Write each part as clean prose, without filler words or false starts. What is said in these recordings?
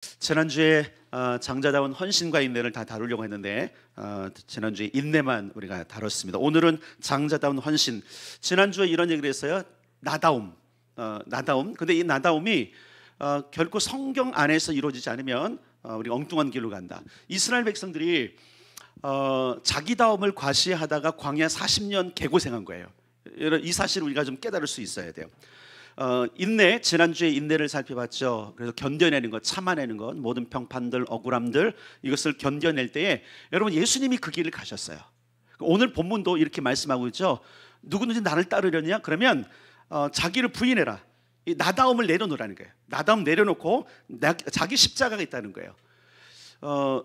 지난주에 장자다운 헌신과 인내를 다 다루려고 했는데 지난주에 인내만 우리가 다뤘습니다. 오늘은 장자다운 헌신. 지난주에 이런 얘기를 했어요. 나다움. 근데 이 나다움이 결코 성경 안에서 이루어지지 않으면 우리가 엉뚱한 길로 간다. 이스라엘 백성들이 자기다움을 과시하다가 광야 40년 개고생한 거예요. 이 사실을 우리가 좀 깨달을 수 있어야 돼요. 인내, 지난주에 인내를 살펴봤죠. 그래서 견뎌내는 것, 참아내는 것, 모든 평판들, 억울함들, 이것을 견뎌낼 때에 여러분 예수님이 그 길을 가셨어요. 오늘 본문도 이렇게 말씀하고 있죠. 누구든지 나를 따르려냐? 그러면 자기를 부인해라. 이 나다움을 내려놓으라는 거예요. 나다움 내려놓고 자기 십자가가 있다는 거예요.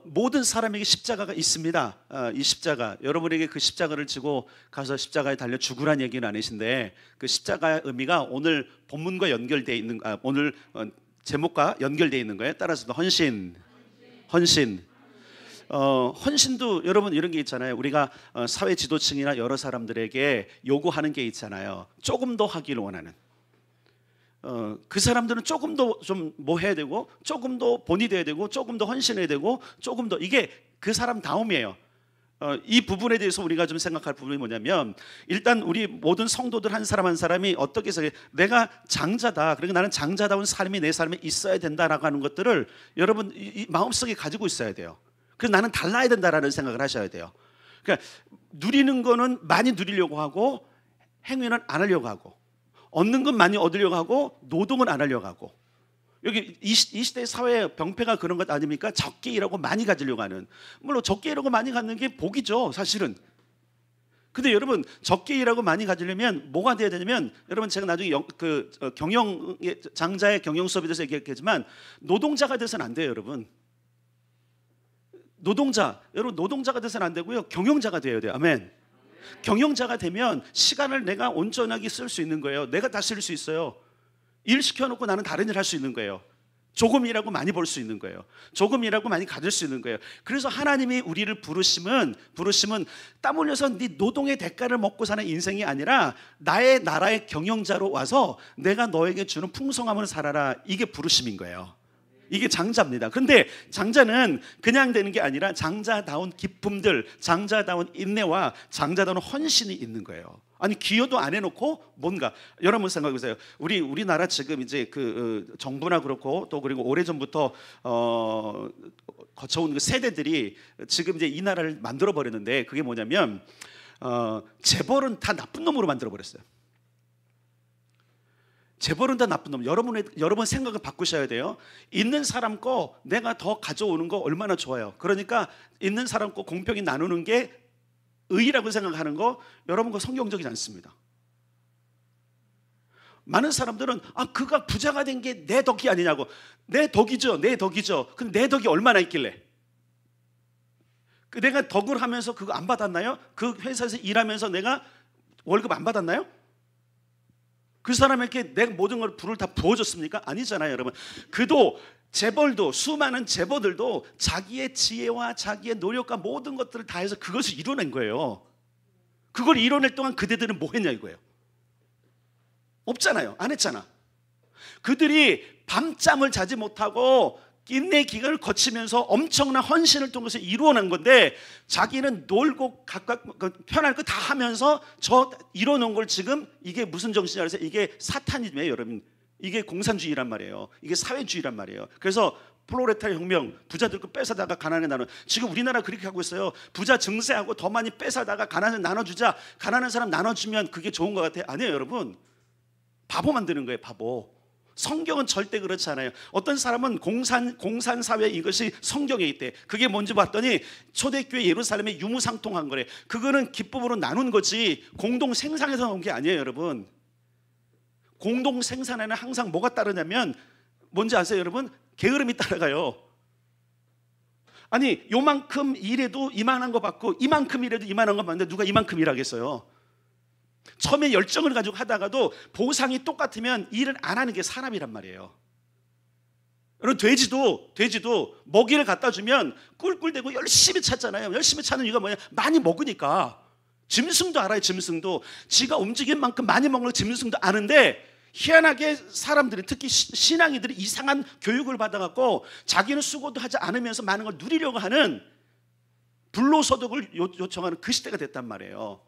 모든 사람에게 십자가가 있습니다. 이 십자가, 여러분에게 그 십자가를 지고 가서 십자가에 달려 죽으란 얘기는 아니신데, 그 십자가의 의미가 오늘 본문과 연결되어 있는, 오늘 제목과 연결되어 있는 거예요. 따라서 헌신. 헌신도 여러분 이런 게 있잖아요. 우리가 사회 지도층이나 여러 사람들에게 요구하는 게 있잖아요. 조금 더 하기를 원하는. 그 사람들은 조금 더 좀 뭐 해야 되고, 조금 더 본이 돼야 되고, 조금 더 헌신해야 되고, 조금 더, 이게 그 사람 다움이에요. 이 부분에 대해서 우리가 좀 생각할 부분이 뭐냐면, 일단 우리 모든 성도들 한 사람 한 사람이 어떻게 해서 내가 장자다, 그러니까 나는 장자다운 삶이 내 삶에 있어야 된다라고 하는 것들을 여러분 이 마음속에 가지고 있어야 돼요. 그래서 나는 달라야 된다라는 생각을 하셔야 돼요. 그러니까 누리는 거는 많이 누리려고 하고, 행위는 안 하려고 하고, 얻는 건 많이 얻으려고 하고, 노동은 안 하려고 하고. 여기 이 시대 사회 병폐가 그런 것 아닙니까? 적게 일하고 많이 가지려고 하는. 물론 적게 일하고 많이 갖는 게 복이죠, 사실은. 근데 여러분, 적게 일하고 많이 가지려면 뭐가 돼야 되냐면, 여러분 제가 나중에 장자의 경영 수업에 대해서 얘기했지만, 노동자가 돼서는 안 돼요, 여러분. 여러분 노동자가 돼서는 안 되고요, 경영자가 돼야 돼요. 아멘. 경영자가 되면 시간을 내가 온전하게 쓸 수 있는 거예요. 내가 다스릴 수 있어요. 일 시켜놓고 나는 다른 일 할 수 있는 거예요. 조금 일하고 많이 벌 수 있는 거예요. 조금 일하고 많이 가질 수 있는 거예요. 그래서 하나님이 우리를 부르심은 땀 흘려서 네 노동의 대가를 먹고 사는 인생이 아니라 나의 나라의 경영자로 와서 내가 너에게 주는 풍성함을 살아라. 이게 부르심인 거예요. 이게 장자입니다. 그런데 장자는 그냥 되는 게 아니라 장자다운 기쁨들, 장자다운 인내와 장자다운 헌신이 있는 거예요. 아니 기여도 안 해놓고 뭔가, 여러분 생각해 보세요. 우리나라 지금 이제 정부나 그렇고 또 그리고 오래전부터 거쳐온 그 세대들이 지금 이제 이 나라를 만들어 버렸는데, 그게 뭐냐면 재벌은 다 나쁜 놈으로 만들어 버렸어요. 재벌은 다 나쁜 놈. 여러분 생각을 바꾸셔야 돼요. 있는 사람 거 내가 더 가져오는 거 얼마나 좋아요. 그러니까 있는 사람 거 공평히 나누는 게 의의라고 생각하는 거, 여러분 거 성경적이지 않습니다. 많은 사람들은 그가 부자가 된 게 내 덕이 아니냐고. 내 덕이죠. 근데 내 덕이 얼마나 있길래? 내가 덕을 하면서 그거 안 받았나요? 그 회사에서 일하면서 내가 월급 안 받았나요? 그 사람에게 내가 모든 걸 불을 다 부어줬습니까? 아니잖아요, 여러분. 재벌도, 수많은 재벌들도 자기의 지혜와 자기의 노력과 모든 것들을 다해서 그것을 이뤄낸 거예요. 그걸 이뤄낼 동안 그대들은 뭐 했냐 이거예요. 없잖아요. 안 했잖아. 그들이 밤잠을 자지 못하고 인내 기간을 거치면서 엄청난 헌신을 통해서 이루어낸 건데, 자기는 놀고 각각 편할 거 다 하면서 이뤄놓은 걸 지금, 이게 무슨 정신이라 해서 이게 사탄이에요, 여러분. 이게 공산주의란 말이에요. 이게 사회주의란 말이에요. 그래서 플로레타리아 혁명, 부자들 거 뺏어다가 가난하게 나눠. 지금 우리나라 그렇게 하고 있어요. 부자 증세하고 더 많이 뺏어다가 가난을 나눠주자. 가난한 사람 나눠주면 그게 좋은 것 같아요. 아니에요, 여러분. 바보 만드는 거예요, 바보. 성경은 절대 그렇지 않아요. 어떤 사람은 공산사회, 이것이 성경에 있대. 그게 뭔지 봤더니 초대교회 예루살렘에 유무상통한 거래. 그거는 기쁨으로 나눈 거지 공동 생산에서 나온 게 아니에요, 여러분. 공동 생산에는 항상 뭐가 따르냐면, 뭔지 아세요, 여러분? 게으름이 따라가요. 아니 요만큼 일해도 이만한 거 받고, 이만큼 일해도 이만한 거 받는데 누가 이만큼 일하겠어요? 처음에 열정을 가지고 하다가도 보상이 똑같으면 일을 안 하는 게 사람이란 말이에요. 여러분, 돼지도 먹이를 갖다 주면 꿀꿀대고 열심히 찾잖아요. 열심히 찾는 이유가 뭐냐? 많이 먹으니까. 짐승도 알아요. 짐승도 지가 움직인 만큼 많이 먹는 짐승도 아는데, 희한하게 사람들이, 특히 신앙이들이 이상한 교육을 받아갖고 자기는 수고도 하지 않으면서 많은 걸 누리려고 하는 불로소득을 요청하는 그 시대가 됐단 말이에요.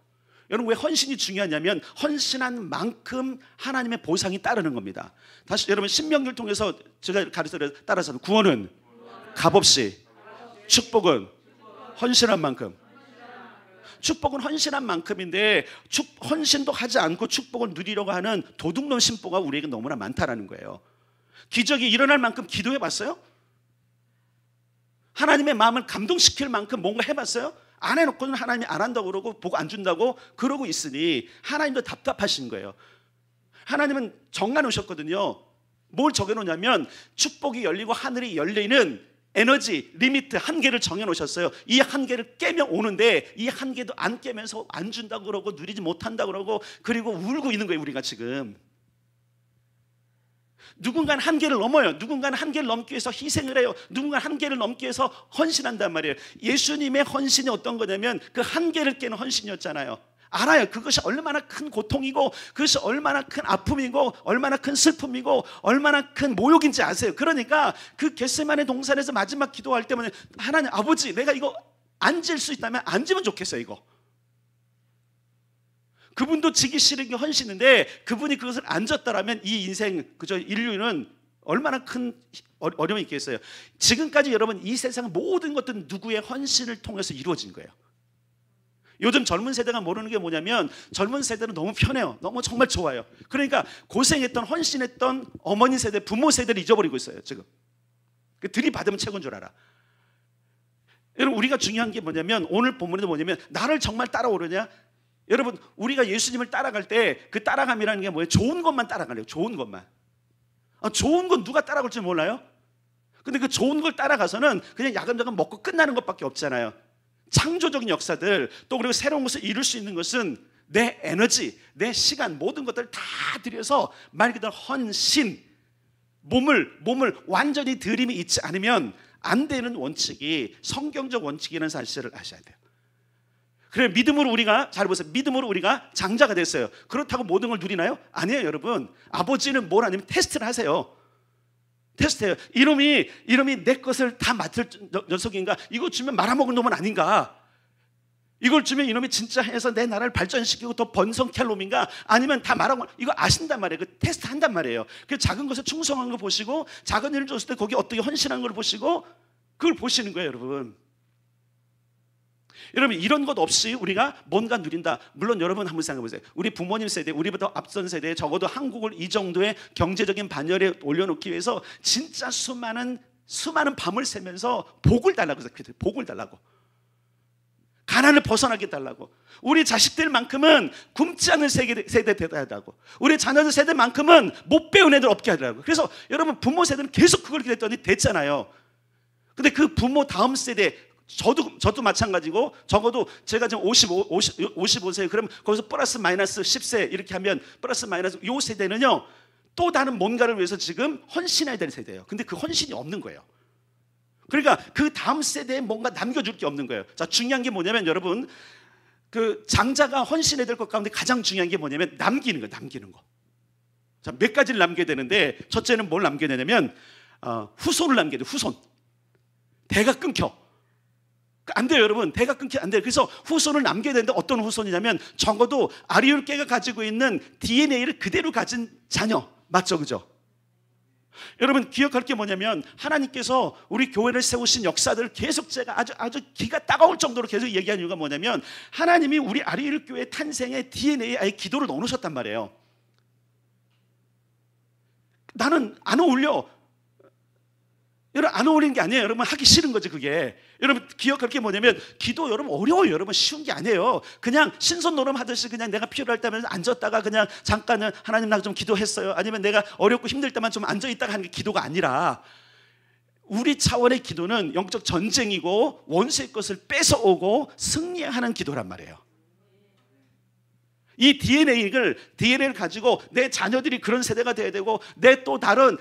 여러분, 왜 헌신이 중요하냐면 헌신한 만큼 하나님의 보상이 따르는 겁니다. 다시 여러분, 신명기를 통해서 제가 따라서 구원은 값없이, 축복은 헌신한 만큼. 축복은 헌신한 만큼인데 헌신도 하지 않고 축복을 누리려고 하는 도둑놈 신보가 우리에게 너무나 많다라는 거예요. 기적이 일어날 만큼 기도해 봤어요? 하나님의 마음을 감동시킬 만큼 뭔가 해봤어요? 안 해놓고는 하나님이 안 한다고 그러고 복 안 준다고 그러고 있으니 하나님도 답답하신 거예요. 하나님은 정해놓으셨거든요. 뭘 정해놓냐면 축복이 열리고 하늘이 열리는 에너지, 리미트, 한계를 정해놓으셨어요. 이 한계를 깨면 오는데 이 한계도 안 깨면서 안 준다고 그러고 누리지 못한다고 그러고 그리고 울고 있는 거예요. 우리가 지금 누군가는 한계를 넘어요. 누군가는 한계를 넘기 위해서 희생을 해요. 누군가는 한계를 넘기 위해서 헌신한단 말이에요. 예수님의 헌신이 어떤 거냐면 그 한계를 깨는 헌신이었잖아요. 알아요. 그것이 얼마나 큰 고통이고 그것이 얼마나 큰 아픔이고 얼마나 큰 슬픔이고 얼마나 큰 모욕인지 아세요. 그러니까 그 겟세마네 동산에서 마지막 기도할 때면 하나님 아버지, 내가 이거 앉을 수 있다면 앉으면 좋겠어요. 이거 그분도 지기 싫은 게 헌신인데 그분이 그것을 앉았다라면 이 인생, 그저 인류는 얼마나 큰 어려움이 있겠어요. 지금까지 여러분 이 세상 모든 것들은 누구의 헌신을 통해서 이루어진 거예요. 요즘 젊은 세대가 모르는 게 뭐냐면 젊은 세대는 너무 편해요. 너무 정말 좋아요. 그러니까 고생했던 헌신했던 어머니 세대, 부모 세대를 잊어버리고 있어요. 지금 들이받으면 최고인 줄 알아. 여러분, 우리가 중요한 게 뭐냐면 오늘 본문에도 뭐냐면 나를 정말 따라오느냐. 여러분, 우리가 예수님을 따라갈 때 그 따라감이라는 게 뭐예요? 좋은 것만 따라가래요. 좋은 것만. 좋은 건 누가 따라갈 줄 몰라요? 근데 그 좋은 걸 따라가서는 그냥 야금야금 먹고 끝나는 것밖에 없잖아요. 창조적인 역사들, 또 그리고 새로운 것을 이룰 수 있는 것은 내 에너지, 내 시간, 모든 것들을 다 들여서 말 그대로 헌신, 몸을 완전히 들임이 있지 않으면 안 되는 원칙이 성경적 원칙이라는 사실을 아셔야 돼요. 그래, 믿음으로 우리가, 잘 보세요, 믿음으로 우리가 장자가 됐어요. 그렇다고 모든 걸 누리나요? 아니에요. 여러분, 아버지는 뭘 하냐면 테스트를 하세요. 테스트해요. 이놈이 내 것을 다 맡을 녀석인가? 이거 주면 말아먹을 놈은 아닌가? 이걸 주면 이놈이 진짜 해서 내 나라를 발전시키고 더 번성케 할 놈인가? 아니면 다 말아먹을, 이거 아신단 말이에요. 그 테스트 한단 말이에요. 그 작은 것에 충성한 거 보시고 작은 일을 줬을 때 거기 어떻게 헌신한 걸 보시고 그걸 보시는 거예요. 여러분, 이런 것 없이 우리가 뭔가 누린다. 물론 여러분 한번 생각해 보세요. 우리 부모님 세대, 우리보다 앞선 세대에 적어도 한국을 이 정도의 경제적인 반열에 올려놓기 위해서 진짜 수많은 밤을 새면서 복을 달라고 해서 복을 달라고, 가난을 벗어나게 달라고, 우리 자식들만큼은 굶지 않는 세대 되어야 하고, 우리 자녀들 세대만큼은 못 배운 애들 없게 하더라고. 그래서 여러분 부모 세대는 계속 그걸 기대했더니 됐잖아요. 근데 그 부모 다음 세대, 저도 마찬가지고, 적어도 제가 지금 55세, 그러면 거기서 플러스 마이너스 10세 이렇게 하면 플러스 마이너스 요 세대는요 또 다른 뭔가를 위해서 지금 헌신해야 되는 세대예요. 근데 그 헌신이 없는 거예요. 그러니까 그 다음 세대에 뭔가 남겨줄 게 없는 거예요. 자, 중요한 게 뭐냐면 여러분, 그 장자가 헌신해야 될 것 가운데 가장 중요한 게 뭐냐면 남기는 거. 자, 몇 가지를 남겨야 되는데, 첫째는 뭘 남겨야 되냐면 후손을 남겨야 돼요. 후손. 대가 끊겨. 안 돼요, 여러분. 대가 끊기 안 돼요. 그래서 후손을 남겨야 되는데 어떤 후손이냐면 적어도 아리울개가 가지고 있는 DNA를 그대로 가진 자녀. 맞죠, 그죠? 여러분, 기억할 게 뭐냐면 하나님께서 우리 교회를 세우신 역사들을 계속 제가 아주 기가 따가울 정도로 계속 얘기한 이유가 뭐냐면 하나님이 우리 아리울교회 탄생의 DNA에 아예 기도를 넣어놓으셨단 말이에요. 나는 안 어울려. 여러분, 안 어울리는 게 아니에요. 여러분, 하기 싫은 거지 그게. 여러분, 기억할 게 뭐냐면 기도 여러분 어려워요. 여러분, 쉬운 게 아니에요. 그냥 신선 노름 하듯이 그냥 내가 필요할 때만 앉았다가 그냥 잠깐은 하나님 나 좀 기도했어요. 아니면 내가 어렵고 힘들 때만 좀 앉아있다가 하는 게 기도가 아니라, 우리 차원의 기도는 영적 전쟁이고 원수의 것을 뺏어오고 승리하는 기도란 말이에요. 이 DNA를 가지고 내 자녀들이 그런 세대가 돼야 되고, 내 또 다른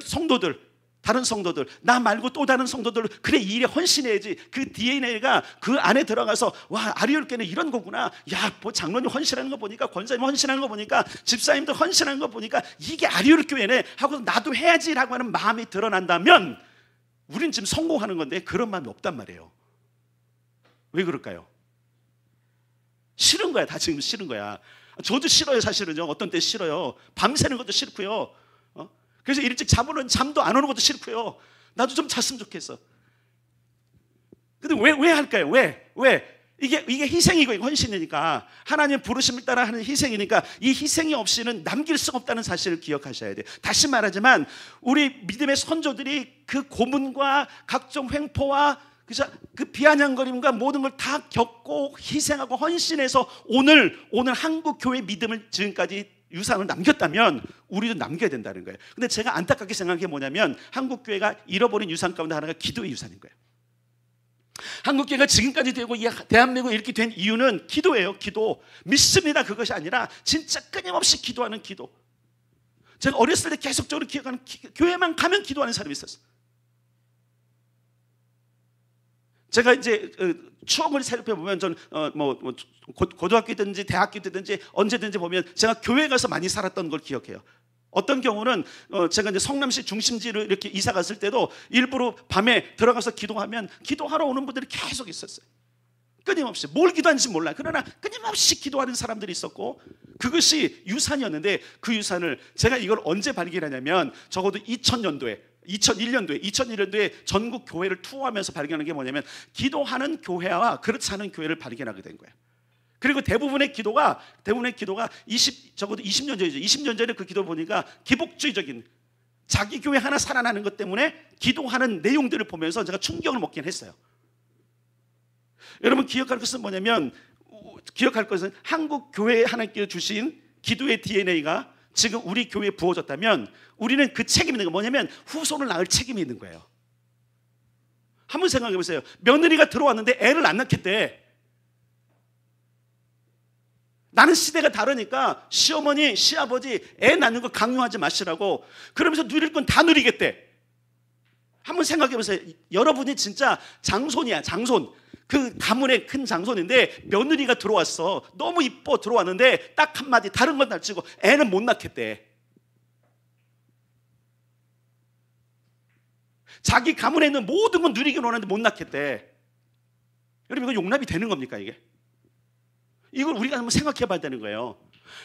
성도들, 다른 성도들, 나 말고 또 다른 성도들, 그래 이 일에 헌신해야지. 그 DNA가 그 안에 들어가서 와, 아리울교회는 이런 거구나. 야, 뭐 장로님 헌신하는 거 보니까, 권사님 헌신하는 거 보니까, 집사님들 헌신하는 거 보니까 이게 아리울교회네 하고 나도 해야지라고 하는 마음이 드러난다면 우린 지금 성공하는 건데 그런 마음이 없단 말이에요. 왜 그럴까요? 싫은 거야. 다 지금 싫은 거야. 저도 싫어요. 사실은요. 어떤 때 싫어요. 밤새는 것도 싫고요. 그래서 일찍 잠오는 잠도 안 오는 것도 싫고요. 나도 좀 잤으면 좋겠어. 근데 왜 할까요? 왜? 이게 희생이고 헌신이니까, 하나님 부르심을 따라 하는 희생이니까 이 희생이 없이는 남길 수 없다는 사실을 기억하셔야 돼요. 다시 말하지만 우리 믿음의 선조들이 그 고문과 각종 횡포와 그 비아냥거림과 모든 걸 다 겪고 희생하고 헌신해서 오늘 한국 교회 믿음을 지금까지 유산을 남겼다면 우리도 남겨야 된다는 거예요. 근데 제가 안타깝게 생각한 게 뭐냐면 한국 교회가 잃어버린 유산 가운데 하나가 기도의 유산인 거예요. 한국 교회가 지금까지 되고 이 대한민국이 이렇게 된 이유는 기도예요. 기도. 믿습니다. 그것이 아니라 진짜 끊임없이 기도하는 기도. 제가 어렸을 때 계속적으로 기억하는, 교회만 가면 기도하는 사람이 있었어요. 제가 이제 추억을 살펴보면 저는 고등학교든지 대학교든지 언제든지 보면 제가 교회 가서 많이 살았던 걸 기억해요. 어떤 경우는 제가 이제 성남시 중심지로 이렇게 이사 갔을 때도 일부러 밤에 들어가서 기도하면 기도하러 오는 분들이 계속 있었어요. 끊임없이 뭘 기도하는지 몰라요. 그러나 끊임없이 기도하는 사람들이 있었고, 그것이 유산이었는데 그 유산을 제가 이걸 언제 발견하냐면 적어도 2001년도에 전국 교회를 투어하면서 발견한 게 뭐냐면 기도하는 교회와 그렇지 않은 교회를 발견하게 된 거예요. 그리고 대부분의 기도가 적어도 20년 전이죠. 20년 전에 그 기도 보니까 기복주의적인, 자기 교회 하나 살아나는 것 때문에 기도하는 내용들을 보면서 제가 충격을 먹긴 했어요. 여러분 기억할 것은 뭐냐면, 한국 교회에 하나님께서 주신 기도의 DNA가 지금 우리 교회에 부어졌다면 우리는 그 책임이 있는 거 뭐냐면 후손을 낳을 책임이 있는 거예요. 한번 생각해 보세요. 며느리가 들어왔는데 애를 안 낳겠대. 나는 시대가 다르니까 시어머니, 시아버지 애 낳는 거 강요하지 마시라고, 그러면서 누릴 건 다 누리겠대. 한번 생각해 보세요. 여러분이 진짜 장손이야, 장손. 그 가문의 큰 장손인데 며느리가 들어왔어. 너무 이뻐 들어왔는데 딱 한마디 다른 건 날치고 애는 못 낳겠대. 자기 가문에 있는 모든 건 누리긴 원하는데 못 낳겠대. 여러분 이거 용납이 되는 겁니까 이게? 이걸 우리가 한번 생각해 봐야 되는 거예요.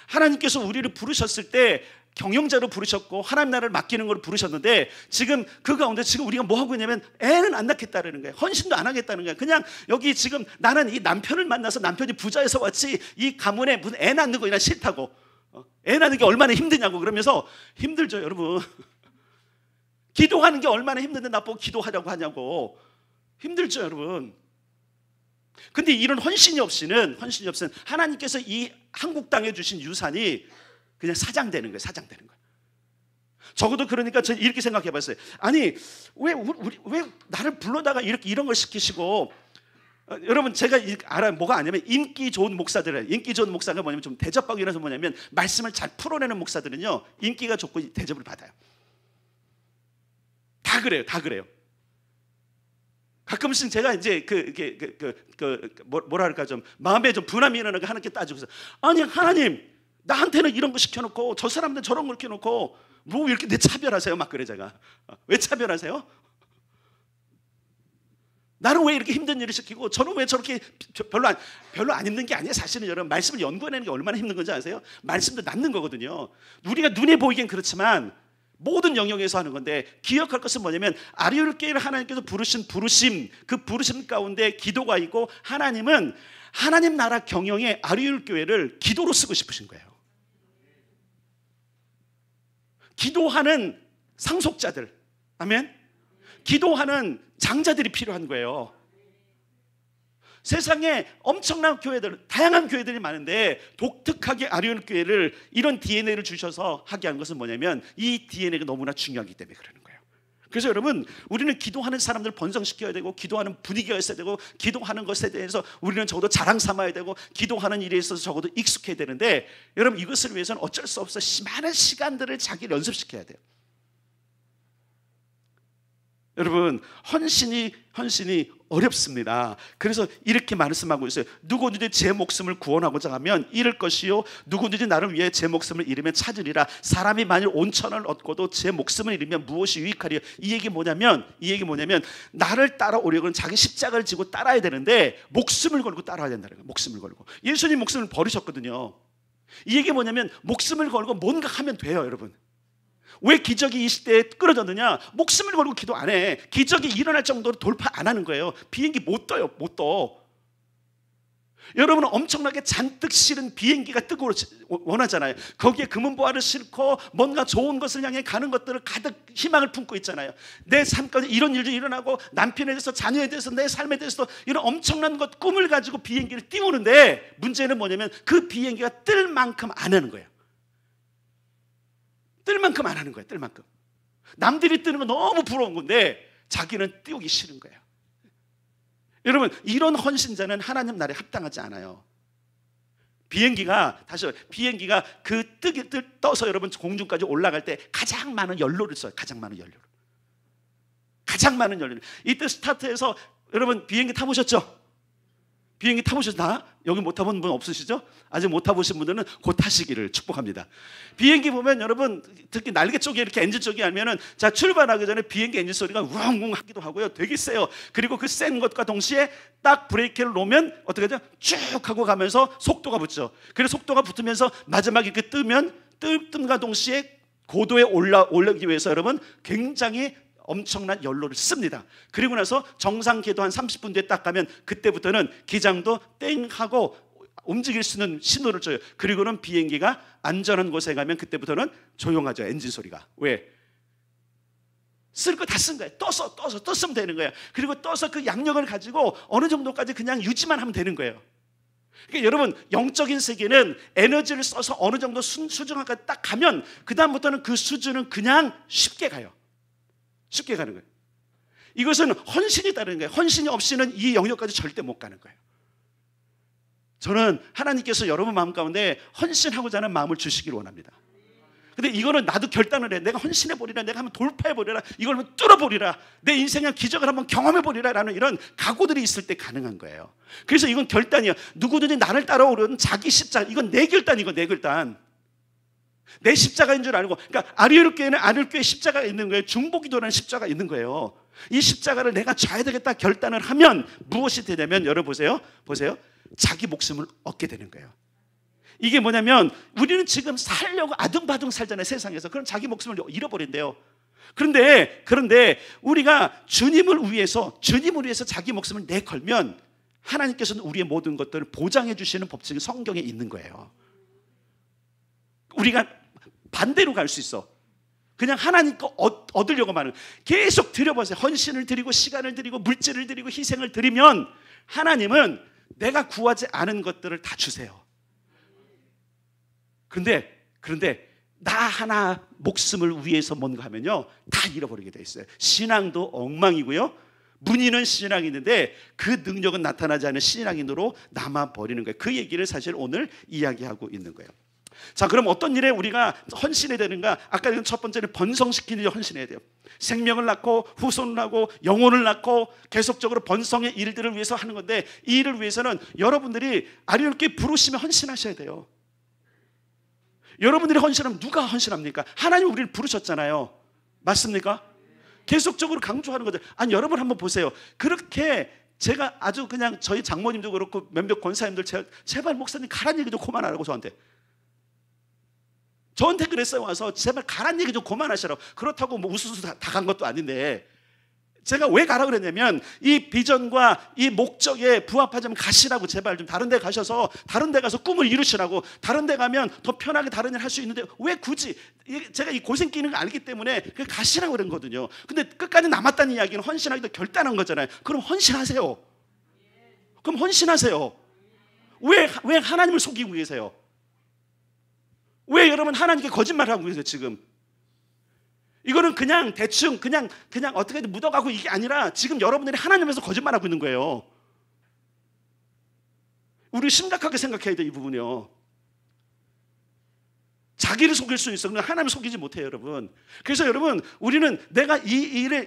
하나님께서 우리를 부르셨을 때 경영자로 부르셨고 하나님 나라를 맡기는 걸 부르셨는데 지금 그 가운데 지금 우리가 뭐 하고 있냐면 애는 안 낳겠다는 거예요. 헌신도 안 하겠다는 거예요. 그냥 여기 지금 나는 이 남편을 만나서 남편이 부자여서 왔지 이 가문에 무슨 애 낳는 거 이나 싫다고. 애 낳는 게 얼마나 힘드냐고 그러면서 힘들죠 여러분. 기도하는 게 얼마나 힘든데 나보고 기도하려고 하냐고. 힘들죠 여러분. 근데 이런 헌신이 없이는 하나님께서 이 한국 땅에 주신 유산이 그냥 사장되는 거예요. 사장되는 거예요. 적어도 그러니까 저는 이렇게 생각해 봤어요. 아니 왜 나를 불러다가 이런 걸 시키시고, 여러분 제가 알아요. 뭐가 아니면 인기 좋은 목사들은, 인기 좋은 목사가 뭐냐면 좀 대접받기 위해서 뭐냐면 말씀을 잘 풀어내는 목사들은요 인기가 좋고 대접을 받아요. 다 그래요. 가끔씩 제가 이제 뭐랄까 좀 마음에 좀 분함이 일어나고 하나님께 따지고서, 아니 하나님 나한테는 이런 거 시켜놓고 저 사람들 저런 걸 시켜놓고 뭐 이렇게 내 차별하세요? 막 그래 제가. 왜 차별하세요? 나는 왜 이렇게 힘든 일을 시키고 저는 왜 저렇게 별로 안 힘든 게 아니에요. 사실은 여러분 말씀을 연구해내는 게 얼마나 힘든 건지 아세요? 말씀도 낳는 거거든요. 우리가 눈에 보이긴 그렇지만 모든 영역에서 하는 건데, 기억할 것은 뭐냐면 아리울교회를 하나님께서 부르신 부르심, 그 부르심 가운데 기도가 있고, 하나님은 하나님 나라 경영에 아리울교회를 기도로 쓰고 싶으신 거예요. 기도하는 상속자들, 아멘. 기도하는 장자들이 필요한 거예요. 세상에 엄청난 교회들, 다양한 교회들이 많은데 독특하게 아리울교회를 이런 DNA를 주셔서 하게 한 것은 뭐냐면 이 DNA가 너무나 중요하기 때문에 그러는 거예요. 그래서 여러분 우리는 기도하는 사람들 번성시켜야 되고, 기도하는 분위기가 있어야 되고, 기도하는 것에 대해서 우리는 적어도 자랑 삼아야 되고, 기도하는 일에 있어서 적어도 익숙해야 되는데, 여러분 이것을 위해서는 어쩔 수 없어 많은 시간들을 자기를 연습시켜야 돼요. 여러분, 헌신이 어렵습니다. 그래서 이렇게 말씀하고 있어요. 누구든지 제 목숨을 구원하고자 하면 잃을 것이요, 누구든지 나를 위해 제 목숨을 잃으면 찾으리라. 사람이 만일 온천을 얻고도 제 목숨을 잃으면 무엇이 유익하리요. 이 얘기 뭐냐면 나를 따라오려고는 자기 십자가를 지고 따라야 되는데 목숨을 걸고 따라야 된다는 거예요. 목숨을 걸고. 예수님 목숨을 버리셨거든요. 이 얘기 뭐냐면 목숨을 걸고 뭔가 하면 돼요, 여러분. 왜 기적이 이 시대에 끊어졌느냐? 목숨을 걸고 기도 안 해. 기적이 일어날 정도로 돌파 안 하는 거예요. 비행기 못 떠요. 못 떠. 여러분은 엄청나게 잔뜩 실은 비행기가 뜨고 원하잖아요. 거기에 금은보화를 싣고 뭔가 좋은 것을 향해 가는 것들을 가득 희망을 품고 있잖아요. 내 삶까지 이런 일도 일어나고 남편에 대해서, 자녀에 대해서, 내 삶에 대해서 이런 엄청난 것, 꿈을 가지고 비행기를 띄우는데 문제는 뭐냐면 그 비행기가 뜰 만큼 안 하는 거예요. 뜰 만큼 안 하는 거예요. 뜰 만큼. 남들이 뜨는 건 너무 부러운 건데 자기는 띄우기 싫은 거예요. 여러분, 이런 헌신자는 하나님 나라에 합당하지 않아요. 비행기가 그 떠서 여러분 공중까지 올라갈 때 가장 많은 연료를 써요. 가장 많은 연료를. 이때 스타트에서 여러분 비행기 타보셨죠? 비행기 타보셨나? 여기 못 타본 분 없으시죠? 아직 못 타보신 분들은 곧 타시기를 축복합니다. 비행기 보면 여러분 특히 날개 쪽에 이렇게 엔진 쪽이 알면은 자 출발하기 전에 비행기 엔진 소리가 우웅웅 하기도 하고요. 되게 세요. 그리고 그 센 것과 동시에 딱 브레이크를 놓으면 어떻게 되죠? 쭉 하고 가면서 속도가 붙죠. 그래서 속도가 붙으면서 마지막에 그 뜸과 동시에 고도에 올라오기 위해서 여러분 굉장히 엄청난 연료를 씁니다. 그리고 나서 정상 궤도 한 30분 뒤에 딱 가면 그때부터는 기장도 땡 하고 움직일 수 있는 신호를 줘요. 그리고는 비행기가 안전한 곳에 가면 그때부터는 조용하죠. 엔진 소리가. 왜? 쓸 거 다 쓴 거예요. 떴으면 되는 거예요. 그리고 떠서 그 양력을 가지고 어느 정도까지 그냥 유지만 하면 되는 거예요. 그러니까 여러분 영적인 세계는 에너지를 써서 어느 정도 수준까지 딱 가면 그 다음부터는 그 수준은 그냥 쉽게 가요. 쉽게 가는 거예요. 이것은 헌신이 따르는 거예요. 헌신이 없이는 이 영역까지 절대 못 가는 거예요. 저는 하나님께서 여러분 마음 가운데 헌신하고자 하는 마음을 주시기를 원합니다. 근데 이거는 나도 결단을 해. 내가 헌신해버리라, 내가 한번 돌파해버리라, 이걸 한번 뚫어버리라, 내 인생의 기적을 한번 경험해버리라 라는 이런 각오들이 있을 때 가능한 거예요. 그래서 이건 결단이야. 누구든지 나를 따라오려는 자기 십자가, 이건 내 결단이고 내 결단. 내 십자가인 줄 알고, 그러니까 아리엘교회는 아리엘교회 십자가가 있는 거예요. 중보기도라는 십자가가 있는 거예요. 이 십자가를 내가 져야 되겠다 결단을 하면 무엇이 되냐면 여러분 보세요. 자기 목숨을 얻게 되는 거예요. 이게 뭐냐면 우리는 지금 살려고 아둥바둥 살잖아요. 세상에서. 그럼 자기 목숨을 잃어버린대요. 그런데 우리가 주님을 위해서 자기 목숨을 내걸면 하나님께서는 우리의 모든 것들을 보장해 주시는 법칙이 성경에 있는 거예요. 우리가 반대로 갈 수 있어. 그냥 하나님 거 얻으려고만 하는. 계속 드려보세요. 헌신을 드리고 시간을 드리고 물질을 드리고 희생을 드리면 하나님은 내가 구하지 않은 것들을 다 주세요. 그런데 나 하나 목숨을 위해서 뭔가 하면요 다 잃어버리게 돼 있어요. 신앙도 엉망이고요, 문의는 신앙인인데 그 능력은 나타나지 않은 신앙인으로 남아버리는 거예요. 그 얘기를 사실 오늘 이야기하고 있는 거예요. 자, 그럼 어떤 일에 우리가 헌신해야 되는가? 아까 첫 번째는 번성시키는 일에 헌신해야 돼요. 생명을 낳고 후손을 낳고 영혼을 낳고 계속적으로 번성의 일들을 위해서 하는 건데, 이 일을 위해서는 여러분들이 아리엘교회 부르시면 헌신하셔야 돼요. 여러분들이 헌신하면 누가 헌신합니까? 하나님 우리를 부르셨잖아요. 맞습니까? 계속적으로 강조하는 거죠. 아니 여러분 한번 보세요. 그렇게 제가 아주 그냥 저희 장모님도 그렇고 몇몇 권사님들 제발 목사님 가란 얘기 좀 그만하라고 저한테 그랬어요. 와서 제발 가란 얘기 좀 그만하시라고. 그렇다고 뭐 우수수 다 간 것도 아닌데 제가 왜 가라 그랬냐면 이 비전과 이 목적에 부합하자면 가시라고. 제발 좀 다른 데 가셔서 다른 데 가서 꿈을 이루시라고. 다른 데 가면 더 편하게 다른 일 할 수 있는데 왜 굳이, 제가 이 고생 끼는 거 알기 때문에 가시라고 그런 거거든요. 근데 끝까지 남았다는 이야기는 헌신하기도 결단한 거잖아요. 그럼 헌신하세요. 왜 하나님을 속이고 계세요? 왜 여러분 하나님께 거짓말하고 계세요 지금? 이거는 그냥 대충 그냥 어떻게든 묻어가고 이게 아니라 지금 여러분들이 하나님에서 거짓말하고 있는 거예요. 우리 심각하게 생각해야 돼 이 부분이요. 자기를 속일 수 있어. 그러나 하나님을 속이지 못해요, 여러분. 그래서 여러분, 우리는 내가 이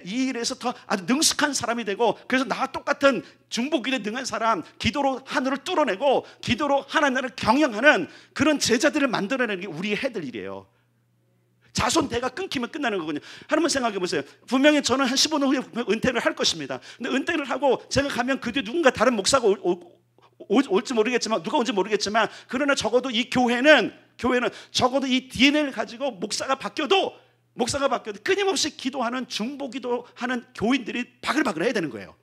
일에서 더 아주 능숙한 사람이 되고, 그래서 나와 똑같은 중보기도에 능한 사람, 기도로 하늘을 뚫어내고 기도로 하나님을 경영하는 그런 제자들을 만들어내는 게 우리의 해야 될 일이에요. 자손 대가 끊기면 끝나는 거거든요. 하나만 생각해 보세요. 분명히 저는 한 15년 후에 은퇴를 할 것입니다. 근데 은퇴를 하고 제가 가면 그 뒤에 누군가 다른 목사가 올지 모르겠지만, 누가 온지 모르겠지만, 그러나 적어도 이 교회는 적어도 이 DNA를 가지고 목사가 바뀌어도 끊임없이 기도하는, 중보기도하는 교인들이 바글바글 해야 되는 거예요.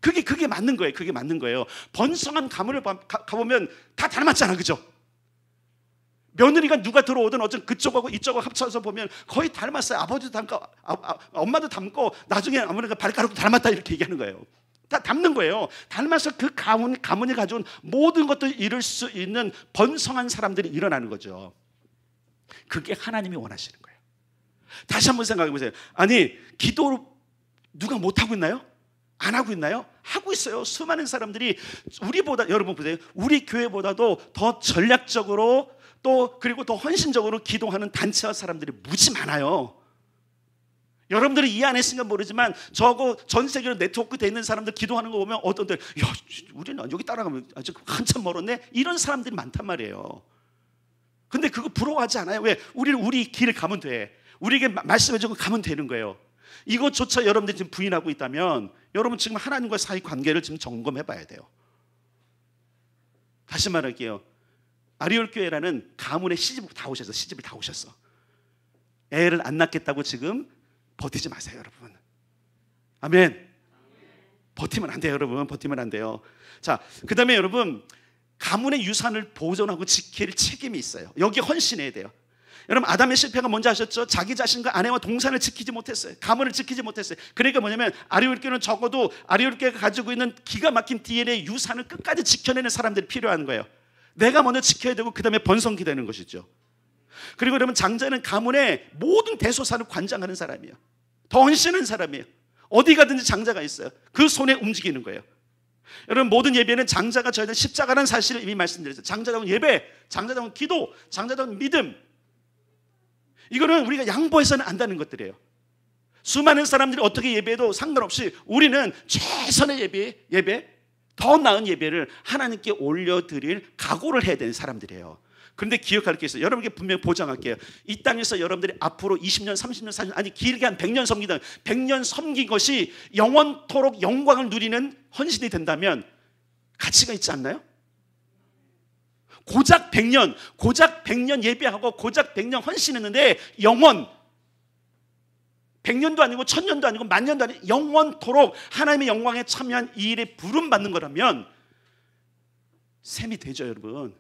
그게 맞는 거예요. 그게 맞는 거예요. 번성한 가문을 가보면 다 닮았잖아, 그죠? 며느리가 누가 들어오든 어쨌든 그쪽하고 이쪽하고 합쳐서 보면 거의 닮았어요. 아버지도 닮고 엄마도 닮고 나중에 아무래도 발가락도 닮았다 이렇게 얘기하는 거예요. 다 닮는 거예요. 닮아서 그 가문이 가져온 모든 것들을 이룰 수 있는 번성한 사람들이 일어나는 거죠. 그게 하나님이 원하시는 거예요. 다시 한번 생각해 보세요. 아니, 기도를 누가 못하고 있나요? 안 하고 있나요? 하고 있어요. 수많은 사람들이 우리보다, 여러분 보세요, 우리 교회보다도 더 전략적으로 그리고 더 헌신적으로 기도하는 단체와 사람들이 무지 많아요. 여러분들이 이해 안 했으니까 모르지만 저거 전 세계로 네트워크 돼 있는 사람들 기도하는 거 보면 어떤들, 야, 우리는 여기 따라가면 아직 한참 멀었네, 이런 사람들이 많단 말이에요. 근데 그거 부러워하지 않아요? 왜? 우리는 우리 길을 가면 돼. 우리에게 말씀해주고 가면 되는 거예요. 이것조차 여러분들이 지금 부인하고 있다면 여러분 지금 하나님과 사이 관계를 지금 점검해 봐야 돼요. 다시 말할게요. 아리올 교회라는 가문의 시집을 다 오셨어. 애를 안 낳겠다고 지금 버티지 마세요, 여러분. 아멘. 버티면 안 돼요, 여러분. 버티면 안 돼요. 자, 그 다음에 여러분, 가문의 유산을 보존하고 지킬 책임이 있어요. 여기 헌신해야 돼요. 여러분, 아담의 실패가 뭔지 아셨죠? 자기 자신과 아내와 동산을 지키지 못했어요. 가문을 지키지 못했어요. 그러니까 뭐냐면 아리올교는 적어도 아리올교가 가지고 있는 기가 막힌 DNA 유산을 끝까지 지켜내는 사람들이 필요한 거예요. 내가 먼저 지켜야 되고 그 다음에 번성기 되는 것이죠. 그리고 여러분, 장자는 가문의 모든 대소사를 관장하는 사람이에요. 더 헌신하는 사람이에요. 어디 가든지 장자가 있어요. 그 손에 움직이는 거예요. 여러분, 모든 예배는 장자가 저희는 십자가라는 사실을 이미 말씀드렸어요. 장자다운 예배, 장자다운 기도, 장자다운 믿음, 이거는 우리가 양보해서는 안 되는 것들이에요. 수많은 사람들이 어떻게 예배해도 상관없이 우리는 최선의 예배, 더 나은 예배를 하나님께 올려드릴 각오를 해야 되는 사람들이에요. 그런데 기억할 게 있어요. 여러분께 분명히 보장할게요. 이 땅에서 여러분들이 앞으로 20년, 30년, 40년, 아니 길게 한 100년 섬기든 100년 섬긴 것이 영원토록 영광을 누리는 헌신이 된다면 가치가 있지 않나요? 고작 100년 예배하고 고작 100년 헌신했는데 영원, 100년도 아니고 1000년도 아니고 10,000년도 아니고 영원토록 하나님의 영광에 참여한 이 일에 부름받는 거라면 셈이 되죠, 여러분.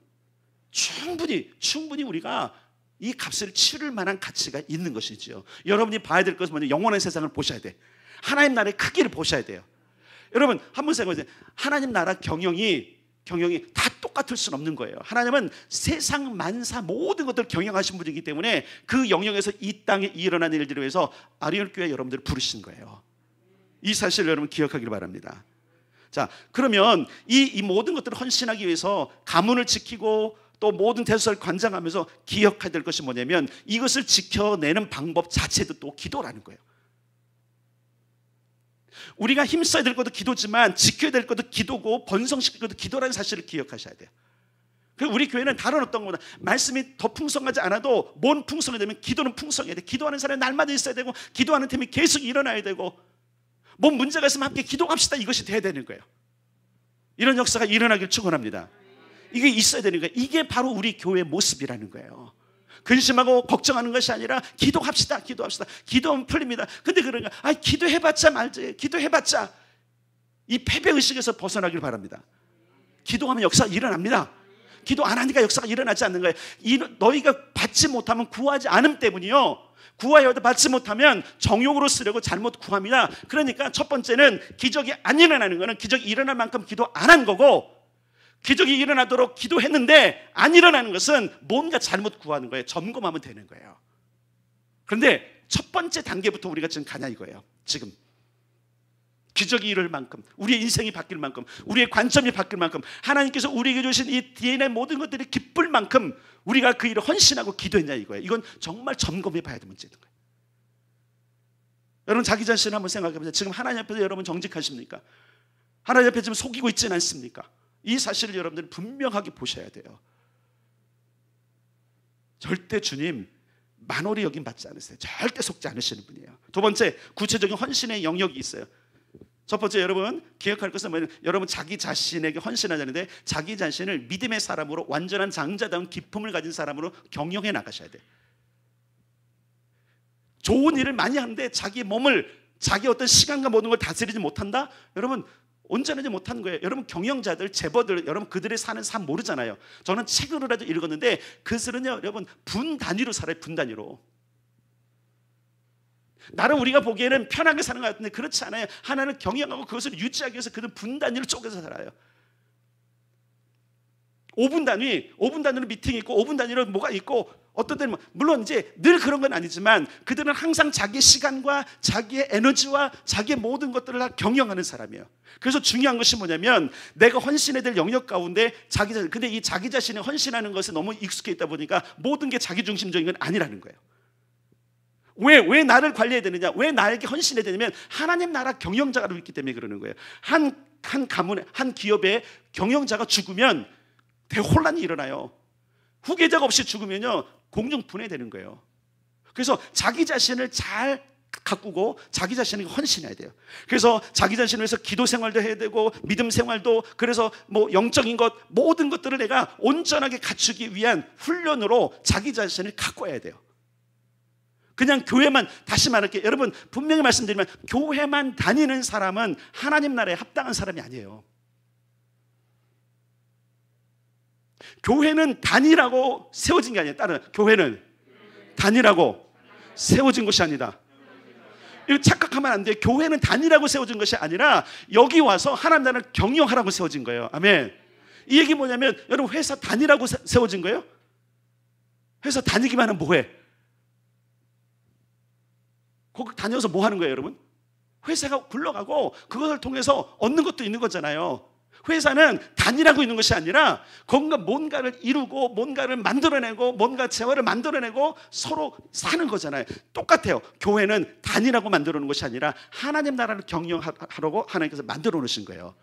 충분히 우리가 이 값을 치를 만한 가치가 있는 것이죠. 여러분이 봐야 될 것은 뭐냐? 영원한 세상을 보셔야 돼. 하나님 나라의 크기를 보셔야 돼요. 여러분, 한번 생각해 보세요. 하나님 나라 경영이 다 똑같을 수는 없는 거예요. 하나님은 세상 만사 모든 것들을 경영하신 분이기 때문에 그 영역에서 이 땅에 일어난 일들을 위해서 아리올 교회 여러분들을 부르신 거예요. 이 사실을 여러분 기억하기를 바랍니다. 자, 그러면 이 모든 것들을 헌신하기 위해서 가문을 지키고 또 모든 대소사를 관장하면서 기억해야 될 것이 뭐냐면 이것을 지켜내는 방법 자체도 또 기도라는 거예요. 우리가 힘써야 될 것도 기도지만 지켜야 될 것도 기도고 번성시킬 것도 기도라는 사실을 기억하셔야 돼요. 우리 교회는 다른 어떤 거보다 말씀이 더 풍성하지 않아도 뭔 풍성이 되면 기도는 풍성해야 돼. 기도하는 사람이 날마다 있어야 되고 기도하는 팀이 계속 일어나야 되고 뭔 문제가 있으면 함께 기도합시다, 이것이 돼야 되는 거예요. 이런 역사가 일어나길 축원합니다. 이게 있어야 되는 거예요. 이게 바로 우리 교회의 모습이라는 거예요. 근심하고 걱정하는 것이 아니라 기도합시다. 기도하면 풀립니다. 근데 그러니까 기도해봤자 말지, 기도해봤자, 이 패배의식에서 벗어나길 바랍니다. 기도하면 역사가 일어납니다. 기도 안 하니까 역사가 일어나지 않는 거예요. 너희가 받지 못하면 구하지 않음 때문이요. 구하여도 받지 못하면 정욕으로 쓰려고 잘못 구합니다. 그러니까 첫 번째는 기적이 안 일어나는 거는 기적이 일어날 만큼 기도 안 한 거고, 기적이 일어나도록 기도했는데 안 일어나는 것은 뭔가 잘못 구하는 거예요. 점검하면 되는 거예요. 그런데 첫 번째 단계부터 우리가 지금 가냐 이거예요. 지금 기적이 이룰 만큼, 우리의 인생이 바뀔 만큼, 우리의 관점이 바뀔 만큼, 하나님께서 우리에게 주신 이 DNA 모든 것들이 기쁠 만큼 우리가 그 일을 헌신하고 기도했냐 이거예요. 이건 정말 점검해 봐야 될 문제인 거예요. 여러분 자기 자신을 한번 생각해 보세요. 지금 하나님 앞에서 여러분 정직하십니까? 하나님 앞에 지금 속이고 있지는 않습니까? 이 사실을 여러분들은 분명하게 보셔야 돼요. 절대 주님 만홀히 여김 받지 않으세요. 절대 속지 않으시는 분이에요. 두 번째, 구체적인 헌신의 영역이 있어요. 첫 번째, 여러분 기억할 것은 뭐냐면, 여러분 자기 자신에게 헌신하자는데 자기 자신을 믿음의 사람으로, 완전한 장자다운 기품을 가진 사람으로 경영해 나가셔야 돼요. 좋은 일을 많이 하는데 자기 몸을, 자기 어떤 시간과 모든 걸 다스리지 못한다? 여러분 온전하지 못한 거예요. 여러분 경영자들, 재벌들, 여러분 그들이 사는 삶 모르잖아요. 저는 책으로라도 읽었는데 그들은요 여러분 분 단위로 살아요. 분 단위로. 나름 우리가 보기에는 편하게 사는 것 같은데 그렇지 않아요. 하나는 경영하고 그것을 유지하기 위해서 그들은 분 단위로 쪼개서 살아요. 5분 단위로 미팅이 있고 5분 단위로 뭐가 있고, 어떤 때는 물론 이제 늘 그런 건 아니지만 그들은 항상 자기 시간과 자기의 에너지와 자기의 모든 것들을 다 경영하는 사람이에요. 그래서 중요한 것이 뭐냐면, 내가 헌신해야 될 영역 가운데 자기 자신, 근데 이 자기 자신이 헌신하는 것에 너무 익숙해 있다 보니까 모든 게 자기 중심적인 건 아니라는 거예요. 왜 나를 관리해야 되느냐, 왜 나에게 헌신해야 되냐면 하나님 나라 경영자가 있기 때문에 그러는 거예요. 한 가문에, 한 기업의 경영자가 죽으면 대혼란이 일어나요. 후계자가 없이 죽으면요 공중 분해되는 거예요. 그래서 자기 자신을 잘 가꾸고 자기 자신에게 헌신해야 돼요. 그래서 자기 자신을 위해서 기도 생활도 해야 되고 믿음 생활도, 그래서 뭐 영적인 것 모든 것들을 내가 온전하게 갖추기 위한 훈련으로 자기 자신을 가꿔야 돼요. 그냥 교회만, 다시 말할게요. 여러분 분명히 말씀드리면 교회만 다니는 사람은 하나님 나라에 합당한 사람이 아니에요. 교회는 다니라고 세워진 게 아니에요. 다른 교회는 다니라고 세워진 것이 아니다. 이거 착각하면 안 돼요. 교회는 다니라고 세워진 것이 아니라 여기 와서 하나님 나라를 경영하라고 세워진 거예요. 아멘. 이 얘기 뭐냐면, 여러분 회사 다니라고 세워진 거예요? 회사 다니기만 하면 뭐해? 거기 다녀서 뭐 하는 거예요, 여러분? 회사가 굴러가고 그것을 통해서 얻는 것도 있는 거잖아요. 회사는 다니라고 있는 것이 아니라 뭔가를 이루고 뭔가를 만들어내고 뭔가 재화를 만들어내고 서로 사는 거잖아요. 똑같아요. 교회는 다니라고 만들어 놓은 것이 아니라 하나님 나라를 경영하라고 하나님께서 만들어 놓으신 거예요.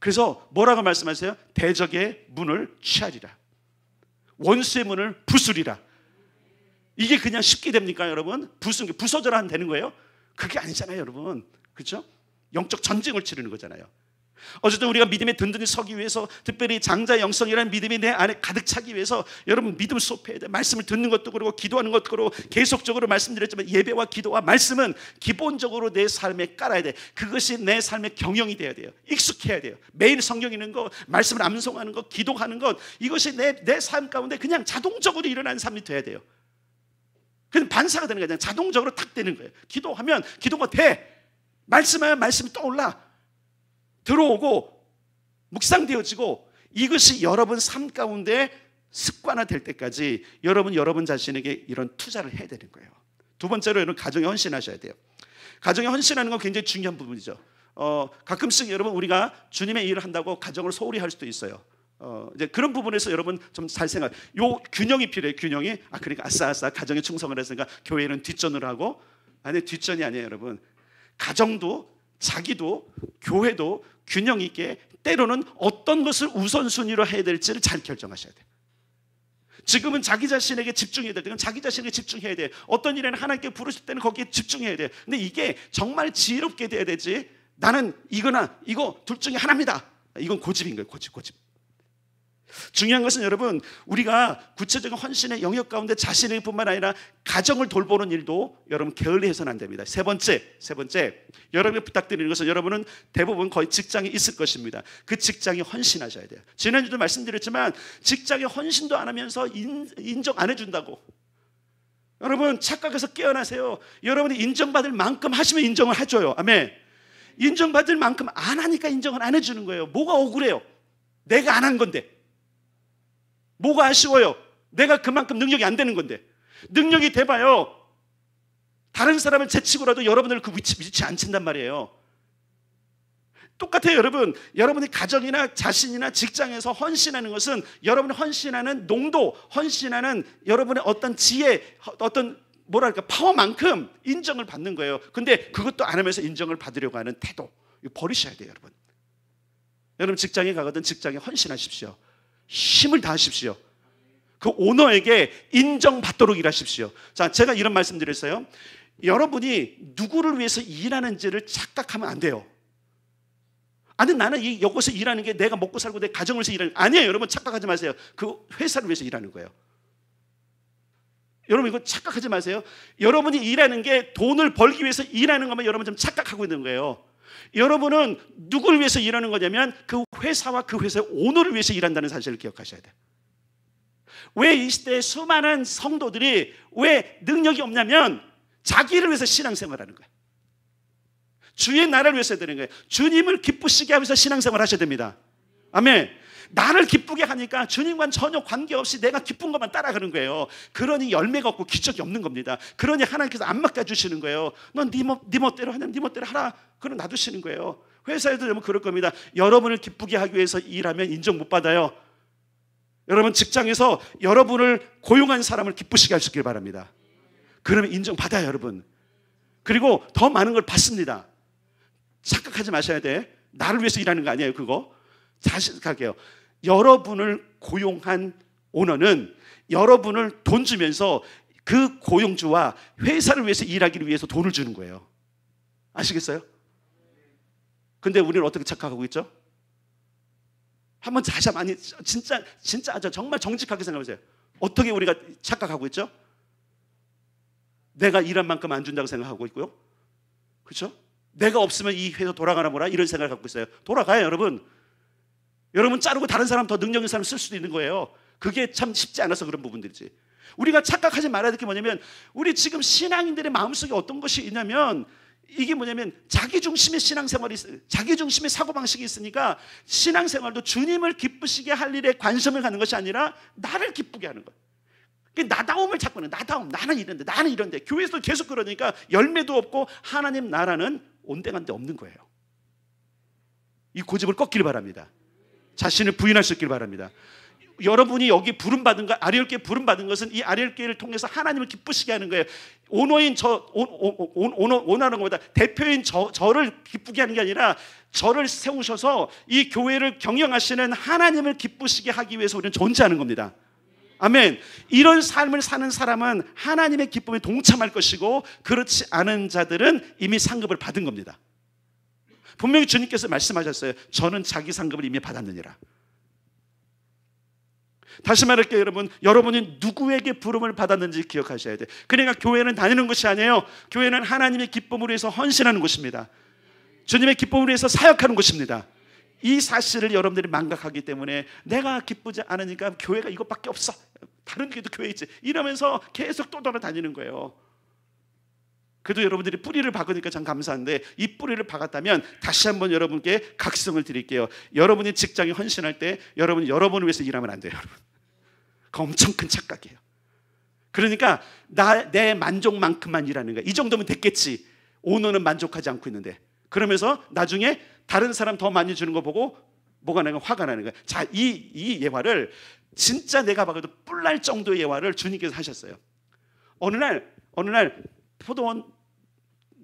그래서 뭐라고 말씀하세요? 대적의 문을 취하리라, 원수의 문을 부수리라. 이게 그냥 쉽게 됩니까, 여러분? 부서져라 하면 되는 거예요? 그게 아니잖아요, 여러분. 그렇죠? 영적 전쟁을 치르는 거잖아요. 어쨌든 우리가 믿음에 든든히 서기 위해서, 특별히 장자 영성이라는 믿음이 내 안에 가득 차기 위해서 여러분 믿음 수업해야 돼. 말씀을 듣는 것도 그렇고 기도하는 것도 그렇고, 계속적으로 말씀드렸지만 예배와 기도와 말씀은 기본적으로 내 삶에 깔아야 돼. 그것이 내 삶의 경영이 돼야 돼요. 익숙해야 돼요. 매일 성경 읽는 거, 말씀을 암송하는 거, 기도하는 것, 이것이 내 삶 가운데 그냥 자동적으로 일어나는 삶이 돼야 돼요. 그냥 반사가 되는 거예요. 그냥 자동적으로 탁 되는 거예요. 기도하면 기도가 돼. 말씀하면 말씀이 떠올라 들어오고 묵상되어지고, 이것이 여러분 삶 가운데 습관화될 때까지 여러분 자신에게 이런 투자를 해야 되는 거예요. 두 번째로 여러분 가정에 헌신하셔야 돼요. 가정에 헌신하는 건 굉장히 중요한 부분이죠. 가끔씩 여러분 우리가 주님의 일을 한다고 가정을 소홀히 할 수도 있어요. 이제 그런 부분에서 여러분 좀 잘 생각. 요 균형이 필요해요. 균형이. 그러니까 아싸 가정에 충성을 했으니까 교회는 뒷전을 하고. 아니, 뒷전이 아니에요, 여러분. 가정도 자기도 교회도 균형 있게 때로는 어떤 것을 우선순위로 해야 될지를 잘 결정하셔야 돼요. 지금은 자기 자신에게 집중해야 돼요. 자기 자신에게 집중해야 돼요. 어떤 일에는 하나님께 부르실 때는 거기에 집중해야 돼요. 근데 이게 정말 지혜롭게 돼야 되지, 나는 이거나 이거 둘 중에 하나입니다, 이건 고집인 거예요. 고집. 중요한 것은 여러분, 우리가 구체적인 헌신의 영역 가운데 자신에게 뿐만 아니라 가정을 돌보는 일도 여러분 게을리해서는 안 됩니다. 세 번째, 여러분이 부탁드리는 것은, 여러분은 대부분 거의 직장에 있을 것입니다. 그 직장에 헌신하셔야 돼요. 지난주도 말씀드렸지만 직장에 헌신도 안 하면서 인정 안 해준다고. 여러분 착각해서 깨어나세요. 여러분이 인정받을 만큼 하시면 인정을 해줘요. 아멘. 인정받을 만큼 안 하니까 인정을 안 해주는 거예요. 뭐가 억울해요? 내가 안 한 건데. 뭐가 아쉬워요? 내가 그만큼 능력이 안 되는 건데. 능력이 돼봐요, 다른 사람을 제치고라도 여러분을 그 위치 안 친단 말이에요. 똑같아요, 여러분. 여러분이 가정이나 자신이나 직장에서 헌신하는 것은 여러분이 헌신하는 농도, 헌신하는 여러분의 어떤 지혜, 어떤 뭐랄까 파워만큼 인정을 받는 거예요. 근데 그것도 안 하면서 인정을 받으려고 하는 태도, 이거 버리셔야 돼요, 여러분. 여러분 직장에 가거든 직장에 헌신하십시오. 힘을 다하십시오. 그 오너에게 인정받도록 일하십시오. 자, 제가 이런 말씀 드렸어요. 여러분이 누구를 위해서 일하는지를 착각하면 안 돼요. 아니, 나는 여기서 일하는 게 내가 먹고 살고 내 가정을 위해서 일하는, 아니에요. 여러분 착각하지 마세요. 그 회사를 위해서 일하는 거예요. 여러분 이거 착각하지 마세요. 여러분이 일하는 게 돈을 벌기 위해서 일하는 것만 여러분 좀 착각하고 있는 거예요. 여러분은 누구를 위해서 일하는 거냐면 그 회사와 그 회사의 오너를 위해서 일한다는 사실을 기억하셔야 돼요. 왜 이 시대에 수많은 성도들이 왜 능력이 없냐면 자기를 위해서 신앙생활하는 거예요. 주의 나라를 위해서 해야 되는 거예요. 주님을 기쁘시게 하면서 신앙생활 하셔야 됩니다. 아멘. 나를 기쁘게 하니까 주님과는 전혀 관계없이 내가 기쁜 것만 따라가는 거예요. 그러니 열매가 없고 기적이 없는 겁니다. 그러니 하나님께서 안 맡겨주시는 거예요. 넌 네 멋대로 하냐, 네 멋대로 하라. 그럼 놔두시는 거예요. 회사에도 여러분 그럴 겁니다. 여러분을 기쁘게 하기 위해서 일하면 인정 못 받아요. 여러분 직장에서 여러분을 고용한 사람을 기쁘시게 하시길 바랍니다. 그러면 인정받아요, 여러분. 그리고 더 많은 걸 받습니다. 착각하지 마셔야 돼. 나를 위해서 일하는 거 아니에요, 그거. 자식하게요. 여러분을 고용한 오너는 여러분을 돈 주면서 그 고용주와 회사를 위해서 일하기 위해서 돈을 주는 거예요. 아시겠어요? 근데 우리는 어떻게 착각하고 있죠? 한번 다시 한번, 아니 진짜 정말 정직하게 생각해보세요. 어떻게 우리가 착각하고 있죠? 내가 일한 만큼 안 준다고 생각하고 있고요. 그렇죠? 내가 없으면 이 회사 돌아가나 보라 이런 생각을 갖고 있어요. 돌아가요, 여러분. 여러분 자르고 다른 사람, 더 능력 있는 사람 쓸 수도 있는 거예요. 그게 참 쉽지 않아서 그런 부분들이지. 우리가 착각하지 말아야 될 게 뭐냐면, 우리 지금 신앙인들의 마음속에 어떤 것이 있냐면, 이게 뭐냐면 자기 중심의 신앙생활이 있어요. 자기 중심의 사고방식이 있으니까 신앙생활도 주님을 기쁘시게 할 일에 관심을 갖는 것이 아니라 나를 기쁘게 하는 거예요. 나다움을 찾고는, 나다움, 나는 이런데, 나는 이런데. 교회에서도 계속 그러니까 열매도 없고 하나님 나라는 온데간데 없는 거예요. 이 고집을 꺾기를 바랍니다. 자신을 부인할 수 있기를 바랍니다. 여러분이 여기 부름받은 것, 아리엘교회 부름받은 것은 이 아리엘교회를 통해서 하나님을 기쁘시게 하는 거예요. 오너인 오너라는 것보다 대표인 저를 기쁘게 하는 게 아니라 저를 세우셔서 이 교회를 경영하시는 하나님을 기쁘시게 하기 위해서 우리는 존재하는 겁니다. 아멘. 이런 삶을 사는 사람은 하나님의 기쁨에 동참할 것이고, 그렇지 않은 자들은 이미 상급을 받은 겁니다. 분명히 주님께서 말씀하셨어요. 저는 자기 상급을 이미 받았느니라. 다시 말할게요, 여러분. 여러분이 누구에게 부름을 받았는지 기억하셔야 돼요. 그러니까 교회는 다니는 것이 아니에요. 교회는 하나님의 기쁨을 위해서 헌신하는 곳입니다. 주님의 기쁨을 위해서 사역하는 곳입니다. 이 사실을 여러분들이 망각하기 때문에 내가 기쁘지 않으니까 교회가 이것밖에 없어, 다른 교회도 교회 있지, 이러면서 계속 또 돌아다니는 거예요. 그래도 여러분들이 뿌리를 박으니까 참 감사한데, 이 뿌리를 박았다면 다시 한번 여러분께 각성을 드릴게요. 여러분이 직장에 헌신할 때 여러분을 위해서 일하면 안 돼요, 여러분. 그거 엄청 큰 착각이에요. 그러니까 내 만족만큼만 일하는 거야. 이 정도면 됐겠지. 오너는 만족하지 않고 있는데, 그러면서 나중에 다른 사람 더 많이 주는 거 보고 뭐가 나는 화가 나는 거야. 자, 이 예화를 진짜 내가 봐도 뿔날 정도의 예화를 주님께서 하셨어요. 어느 날 포도원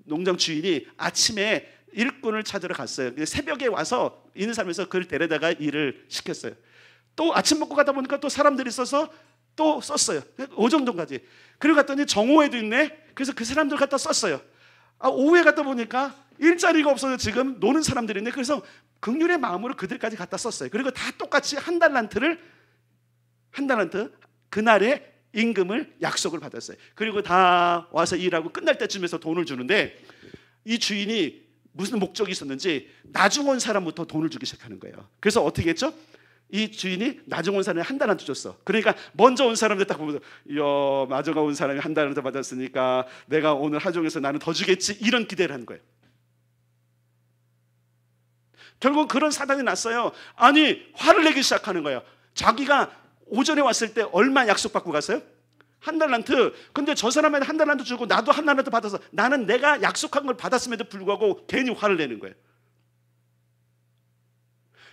농장 주인이 아침에 일꾼을 찾으러 갔어요. 새벽에 와서 있는 사람에서 그를 데려다가 일을 시켰어요. 또 아침 먹고 가다 보니까 또 사람들이 있어서 또 썼어요. 오후 정도까지. 그리고 갔더니 정오에도 있네. 그래서 그 사람들 갖다 썼어요. 오후에 갔다 보니까 일자리가 없어서 지금 노는 사람들이 있네. 그래서 긍휼의 마음으로 그들까지 갖다 썼어요. 그리고 다 똑같이 한 달란트 그날의 임금을 약속을 받았어요. 그리고 다 와서 일하고 끝날 때쯤에서 돈을 주는데, 이 주인이 무슨 목적이 있었는지 나중 온 사람부터 돈을 주기 시작하는 거예요. 그래서 어떻게 했죠? 이 주인이 나중 온 사람이 한 달란트 줬어. 그러니까 먼저 온 사람들 딱 보면서, 이야, 마저가 온 사람이 한 달란트 받았으니까 내가 오늘 하종에서 나는 더 주겠지, 이런 기대를 하는 거예요. 결국 그런 사단이 났어요. 아니, 화를 내기 시작하는 거예요. 자기가 오전에 왔을 때 얼마 약속받고 갔어요? 한 달란트. 근데 저 사람한테 한 달란트 주고 나도 한 달란트 받아서 나는 내가 약속한 걸 받았음에도 불구하고 괜히 화를 내는 거예요.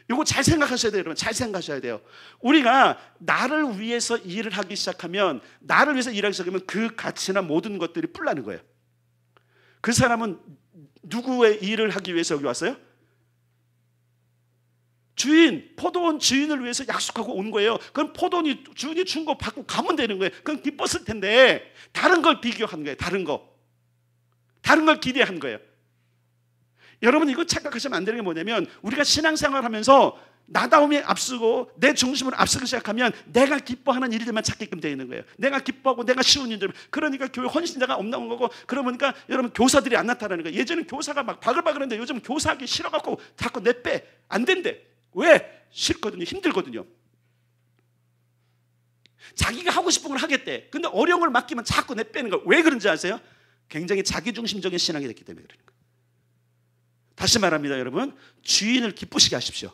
이거 잘 생각하셔야 돼요, 여러분. 잘 생각하셔야 돼요. 우리가 나를 위해서 일을 하기 시작하면, 나를 위해서 일하기 시작하면 그 가치나 모든 것들이 뿔나는 거예요. 그 사람은 누구의 일을 하기 위해서 여기 왔어요? 주인, 포도원 주인을 위해서 약속하고 온 거예요. 그럼 포도원이 주인이 준 거 받고 가면 되는 거예요. 그건 기뻤을 텐데 다른 걸 비교한 거예요. 다른 걸 기대한 거예요. 여러분, 이거 착각하시면 안 되는 게 뭐냐면, 우리가 신앙생활 하면서 나다움이 앞서고 내 중심으로 앞서기 시작하면 내가 기뻐하는 일들만 찾게끔 되어 있는 거예요. 내가 기뻐하고 내가 쉬운 일들. 그러니까 교회 헌신자가 없는 거고, 그러니까 여러분 교사들이 안 나타나는 거예요. 예전에 교사가 막 바글바글했는데 요즘 교사하기 싫어갖고 자꾸 내빼. 안 된대. 왜? 싫거든요. 힘들거든요. 자기가 하고 싶은 걸 하겠대. 근데 어려운 걸 맡기면 자꾸 내빼는 거예요. 왜 그런지 아세요? 굉장히 자기중심적인 신앙이 됐기 때문에 그러는 거예요. 다시 말합니다, 여러분. 주인을 기쁘시게 하십시오.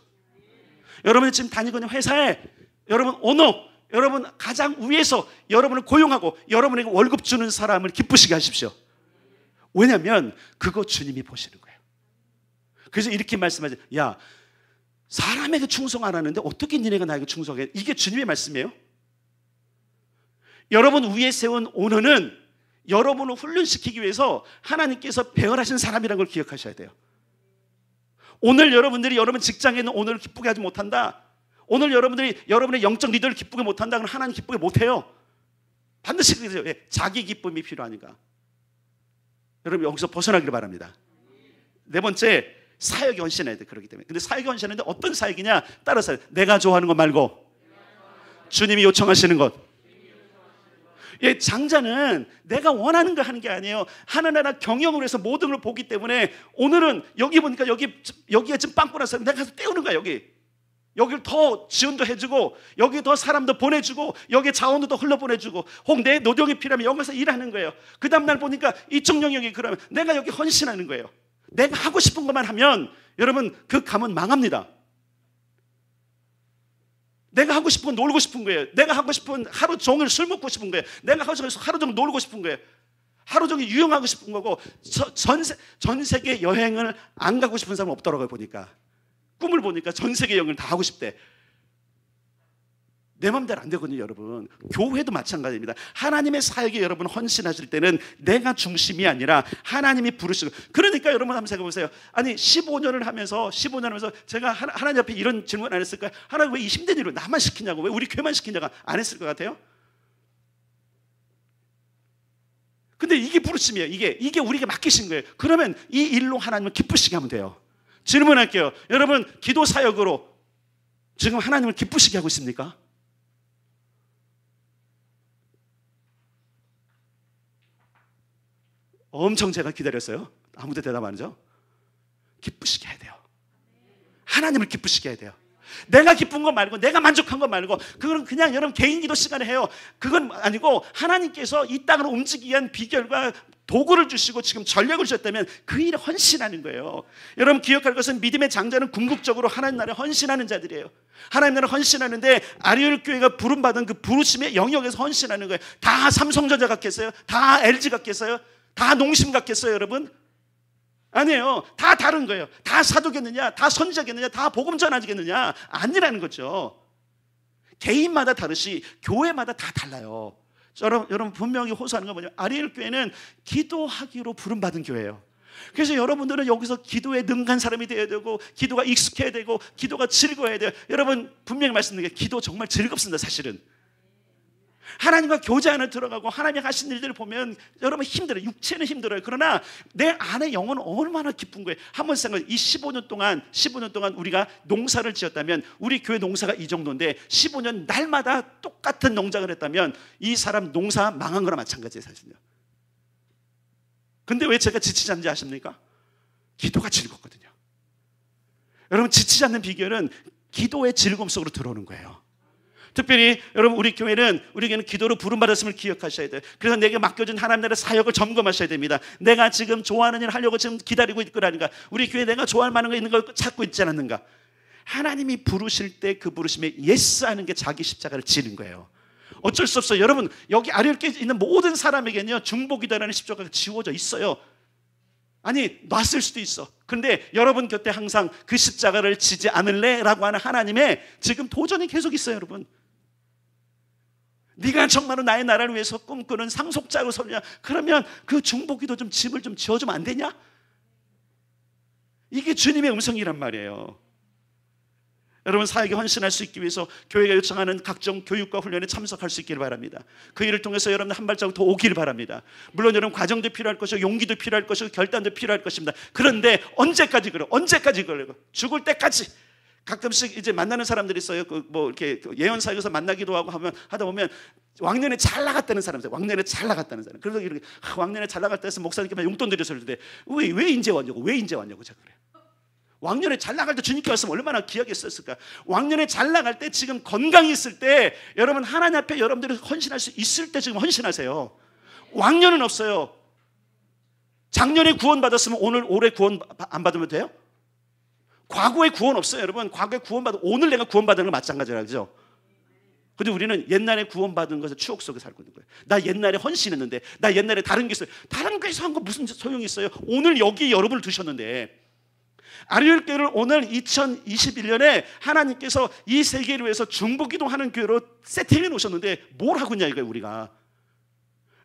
여러분이 지금 다니고 있는 회사에 여러분 오너, 여러분 가장 위에서 여러분을 고용하고 여러분에게 월급 주는 사람을 기쁘시게 하십시오. 왜냐하면 그거 주님이 보시는 거예요. 그래서 이렇게 말씀하죠. 야, 사람에게 충성 안 하는데 어떻게 니네가 나에게 충성해? 이게 주님의 말씀이에요. 여러분 위에 세운 오너는 여러분을 훈련시키기 위해서 하나님께서 배열하신 사람이라는 걸 기억하셔야 돼요. 오늘 여러분들이 여러분 직장에 있는 오너를 기쁘게 하지 못한다, 오늘 여러분들이 여러분의 영적 리더를 기쁘게 못한다, 그럼 하나님 기쁘게 못해요. 반드시 그러세요. 자기 기쁨이 필요하니까. 여러분 여기서 벗어나기를 바랍니다. 네 번째, 사역에 헌신해야 돼. 그렇기 때문에. 근데 사역에 헌신하는데 어떤 사역이냐? 따라서 내가 좋아하는 것 말고 주님이 요청하시는 것. 장자는 내가 원하는 거 하는 게 아니에요. 하나나라 경영을 해서 모든 걸 보기 때문에 오늘은 여기 보니까 여기가 지금 빵꾸 났어요. 내가 가서 떼우는 거야. 여기를 더 지원도 해주고, 여기 더 사람도 보내주고, 여기 자원도 더 흘러보내주고, 혹 내 노력이 필요하면 여기 가서 일하는 거예요. 그 다음날 보니까 이쪽 영역이 그러면 내가 여기 헌신하는 거예요. 내가 하고 싶은 것만 하면 여러분 그 가문 망합니다. 내가 하고 싶은 건 놀고 싶은 거예요. 내가 하고 싶은 하루 종일 술 먹고 싶은 거예요. 내가 하고 싶은 하루 종일 놀고 싶은 거예요. 하루 종일 유영하고 싶은 거고, 전 세계 여행을 안 가고 싶은 사람은 없더라고요. 보니까 꿈을 보니까 전 세계 여행을 다 하고 싶대. 내 맘대로 안 되거든요, 여러분. 교회도 마찬가지입니다. 하나님의 사역에 여러분 헌신하실 때는 내가 중심이 아니라 하나님이 부르시고. 그러니까 여러분 한번 생각해 보세요. 아니 15년을 하면서 제가 하나님 앞에 이런 질문 안 했을까요? 하나님 왜 이 힘든 일을 나만 시키냐고, 왜 우리 교회만 시키냐고 안 했을 것 같아요? 근데 이게 부르심이에요. 이게 우리에게 맡기신 거예요. 그러면 이 일로 하나님을 기쁘시게 하면 돼요. 질문할게요. 여러분 기도 사역으로 지금 하나님을 기쁘시게 하고 있습니까? 엄청 제가 기다렸어요. 아무도 대답 안 하죠? 기쁘시게 해야 돼요. 하나님을 기쁘시게 해야 돼요. 내가 기쁜 거 말고, 내가 만족한 거 말고, 그건 그냥 여러분 개인 기도 시간에 해요. 그건 아니고 하나님께서 이 땅을 움직이기 위한 비결과 도구를 주시고 지금 전략을 주셨다면 그 일에 헌신하는 거예요. 여러분 기억할 것은 믿음의 장자는 궁극적으로 하나님 나라에 헌신하는 자들이에요. 하나님 나라에 헌신하는데 아리엘 교회가 부름받은 그 부르심의 영역에서 헌신하는 거예요. 다 삼성전자 같겠어요? 다 LG 같겠어요? 다 농심 같겠어요, 여러분? 아니에요. 다 다른 거예요. 다 사도겠느냐? 다 선지자겠느냐? 다 복음 전하겠느냐? 아니라는 거죠. 개인마다 다르시 교회마다 다 달라요. 여러분 분명히 호소하는 건 뭐냐면 아리엘 교회는 기도하기로 부름받은 교회예요. 그래서 여러분들은 여기서 기도에 능한 사람이 되어야 되고, 기도가 익숙해야 되고, 기도가 즐거워야 돼요. 여러분 분명히 말씀드릴게요. 기도 정말 즐겁습니다, 사실은. 하나님과 교제 안에 들어가고 하나님이 하신 일들을 보면 여러분 힘들어요. 육체는 힘들어요. 그러나 내 안의 영혼은 얼마나 기쁜 거예요. 한번 생각해. 이 15년 동안 우리가 농사를 지었다면, 우리 교회 농사가 이 정도인데 15년 날마다 똑같은 농장을 했다면 이 사람 농사 망한 거나 마찬가지예요, 사실은요. 근데 왜 제가 지치지 않는지 아십니까? 기도가 즐겁거든요. 여러분 지치지 않는 비결은 기도의 즐거움 속으로 들어오는 거예요. 특별히 여러분 우리에게는 기도로 부름받았음을 기억하셔야 돼요. 그래서 내게 맡겨진 하나님 나라의 사역을 점검하셔야 됩니다. 내가 지금 좋아하는 일을 하려고 지금 기다리고 있거라는가, 우리 교회에 내가 좋아할 만한 거 있는 걸 찾고 있지 않았는가. 하나님이 부르실 때 그 부르심에 예스하는 게 자기 십자가를 지는 거예요. 어쩔 수 없어요. 여러분 여기 아리엘교에 있는 모든 사람에게는요 중보기도라는 십자가가 지워져 있어요. 아니 놨을 수도 있어. 그런데 여러분 곁에 항상 그 십자가를 지지 않을래? 라고 하는 하나님의 지금 도전이 계속 있어요. 여러분, 네가 정말로 나의 나라를 위해서 꿈꾸는 상속자로 서냐? 그러면 그 중보기도 좀 짐을 좀 지어주면 안 되냐? 이게 주님의 음성이란 말이에요. 여러분, 사역에 헌신할 수 있기 위해서 교회가 요청하는 각종 교육과 훈련에 참석할 수 있기를 바랍니다. 그 일을 통해서 여러분 한 발자국 더 오기를 바랍니다. 물론 여러분 과정도 필요할 것이고 용기도 필요할 것이고 결단도 필요할 것입니다. 그런데 언제까지 그래요? 언제까지 그래요? 죽을 때까지. 가끔씩 이제 만나는 사람들이 있어요. 뭐 이렇게 예언사역에서 만나기도 하고 하다 보면 왕년에 잘 나갔다는 사람들, 왕년에 잘 나갔다는 사람. 그래서 이렇게 왕년에 잘 나갔다 해서 목사님께 용돈 드려서 그러는데 왜 인제 왔냐고, 왜 인제 왔냐고 제가 그래요. 왕년에 잘 나갈 때 주님께 왔으면 얼마나 귀하게 썼을까. 왕년에 잘 나갈 때, 지금 건강이 있을 때, 여러분 하나님 앞에 여러분들이 헌신할 수 있을 때 지금 헌신하세요. 왕년은 없어요. 작년에 구원 받았으면 올해 구원 안 받으면 돼요? 과거에 구원 없어요. 여러분, 과거에 구원 받아 오늘 내가 구원 받은 건 마찬가지라 그죠? 근데 우리는 옛날에 구원 받은 것을 추억 속에 살고 있는 거예요. 나 옛날에 헌신했는데, 나 옛날에 다른 게 있어요. 다른 게서 한 거 무슨 소용이 있어요? 오늘 여기 여러분을 두셨는데, 아리엘교회를 오늘 2021년에 하나님께서 이 세계를 위해서 중보기도하는 교회로 세팅해 놓으셨는데 뭘 하고 있냐 이거예요. 우리가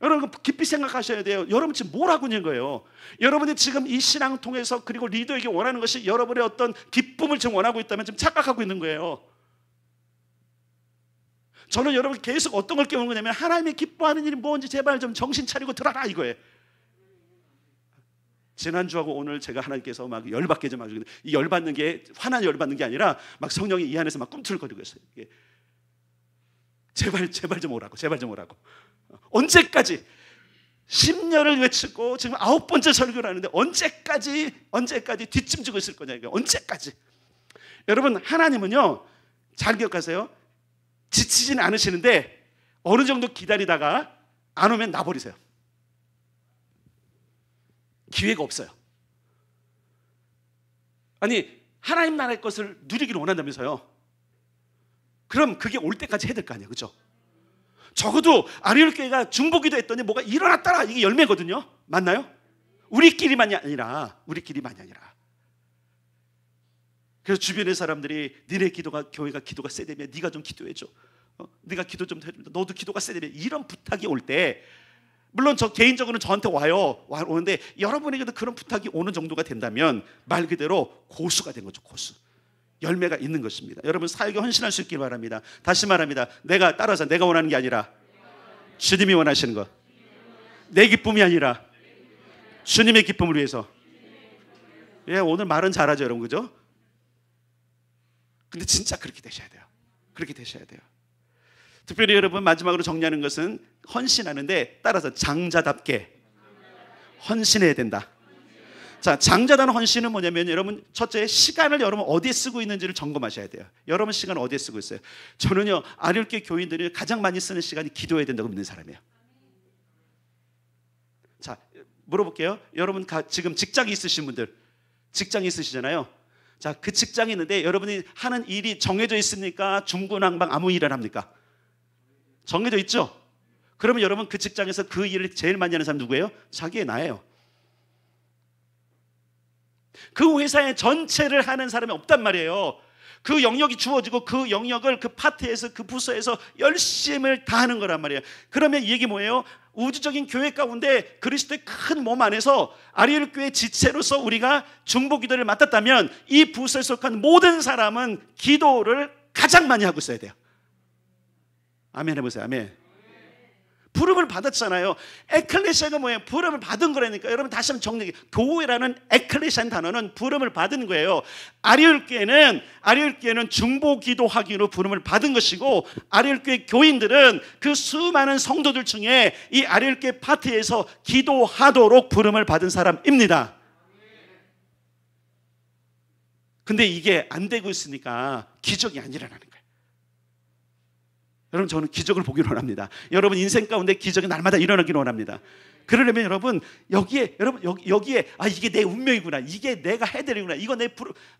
여러분 깊이 생각하셔야 돼요. 여러분 지금 뭘 하고 있는 거예요? 여러분이 지금 이 신앙 통해서, 그리고 리더에게 원하는 것이 여러분의 어떤 기쁨을 지금 원하고 있다면 지금 착각하고 있는 거예요. 저는 여러분 계속 어떤 걸 깨우는 거냐면, 하나님이 기뻐하는 일이 뭔지 제발 좀 정신 차리고 들어라 이거예요. 지난주하고 오늘 제가 하나님께서 막 열받게 좀 하시는데, 이 열받는 게 화난 열받는 게 아니라 막 성령이 이 안에서 막 꿈틀거리고 있어요. 제발 좀 오라고, 제발 좀 오라고. 언제까지 10년을 외치고 지금 9번째 설교를 하는데 언제까지 뒷짐지고 있을 거냐 이거. 언제까지. 여러분, 하나님은요, 잘 기억하세요. 지치지는 않으시는데 어느 정도 기다리다가 안 오면 놔버리세요. 기회가 없어요. 아니, 하나님 나라의 것을 누리기를 원한다면서요. 그럼 그게 올 때까지 해야 될 거 아니에요, 그렇죠? 적어도 아리엘교회가 중보기도 했더니 뭐가 일어났더라, 이게 열매거든요. 맞나요? 우리끼리만이 아니라 그래서 주변의 사람들이 니네 기도가, 교회가 기도가 세대면 네가 좀 기도해줘, 네가 기도 좀 해줘, 너도 기도가 세대면, 이런 부탁이 올 때, 물론 저 개인적으로는 저한테 오는데 여러분에게도 그런 부탁이 오는 정도가 된다면 말 그대로 고수가 된 거죠. 고수. 열매가 있는 것입니다. 여러분, 사역에 헌신할 수 있길 바랍니다. 다시 말합니다. 내가 원하는 게 아니라 주님이 원하시는 것, 내 기쁨이 아니라 주님의 기쁨을 위해서. 예, 오늘 말은 잘하죠 여러분, 그죠? 근데 진짜 그렇게 되셔야 돼요. 그렇게 되셔야 돼요. 특별히 여러분, 마지막으로 정리하는 것은 헌신하는데 따라서 장자답게 헌신해야 된다. 자, 장자다는 헌신은 뭐냐면, 여러분 첫째, 시간을 여러분 어디에 쓰고 있는지를 점검하셔야 돼요. 여러분 시간을 어디에 쓰고 있어요? 저는요, 아리엘교회 교인들이 가장 많이 쓰는 시간이 기도해야 된다고 믿는 사람이에요. 자, 물어볼게요. 여러분 지금 직장이 있으신 분들, 직장이 있으시잖아요. 자, 그 직장이 있는데 여러분이 하는 일이 정해져 있습니까? 중구난방 아무 일을 합니까? 정해져 있죠? 그러면 여러분 그 직장에서 그 일을 제일 많이 하는 사람 누구예요? 자기의 나예요. 그 회사의 전체를 하는 사람이 없단 말이에요. 그 영역이 주어지고 그 영역을 그 파트에서, 그 부서에서 열심을 다하는 거란 말이에요. 그러면 이 얘기 뭐예요? 우주적인 교회 가운데 그리스도의 큰 몸 안에서 아리엘 교회 지체로서 우리가 중보기도를 맡았다면, 이 부서에 속한 모든 사람은 기도를 가장 많이 하고 있어야 돼요. 아멘 해보세요. 아멘. 부름을 받았잖아요. 에클레시아가 뭐예요? 부름을 받은 거라니까. 여러분 다시 한번 정리해. 교회라는 에클레시아는 단어는 부름을 받은 거예요. 아리엘교회는 중보기도하기로 부름을 받은 것이고, 아리엘교회 교인들은 그 수많은 성도들 중에 이 아리엘교회 파트에서 기도하도록 부름을 받은 사람입니다. 근데 이게 안 되고 있으니까 기적이 안 일어나는 거예요. 여러분, 저는 기적을 보기를 원합니다. 여러분 인생 가운데 기적이 날마다 일어나기를 원합니다. 그러려면 여러분 여기에 이게 내 운명이구나, 이게 내가 해야 되는구나, 이거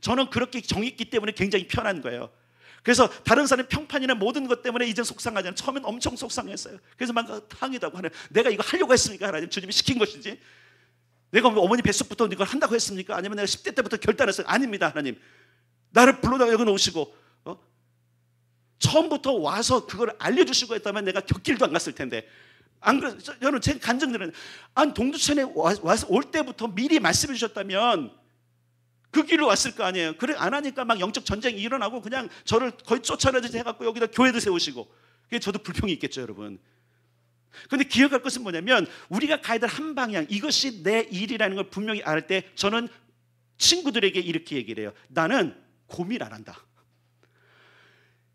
저는 그렇게 정했기 때문에 굉장히 편한 거예요. 그래서 다른 사람의 평판이나 모든 것 때문에 이제 속상하지 않아요. 처음엔 엄청 속상했어요. 그래서 막 당이다고 하는, 내가 이거 하려고 했으니까 하나님 주님이 시킨 것이지. 내가 어머니 뱃속부터 이걸 한다고 했습니까? 아니면 내가 10대 때부터 결단했어요? 아닙니다. 하나님, 나를 불러다가 여기 놓으시고 처음부터 와서 그걸 알려주시고 했다면 내가 곁길도 안 갔을 텐데, 안 그래? 여러분, 제 간증들은 동두천에 와서 올 때부터 미리 말씀해 주셨다면 그 길로 왔을 거 아니에요. 그래 안 하니까 막 영적 전쟁이 일어나고 그냥 저를 거의 쫓아내듯이 해갖고 여기다 교회도 세우시고, 그게 저도 불평이 있겠죠, 여러분. 그런데 기억할 것은 뭐냐면 우리가 가야 될 한 방향, 이것이 내 일이라는 걸 분명히 알 때 저는 친구들에게 이렇게 얘기를 해요. 나는 고민 안 한다.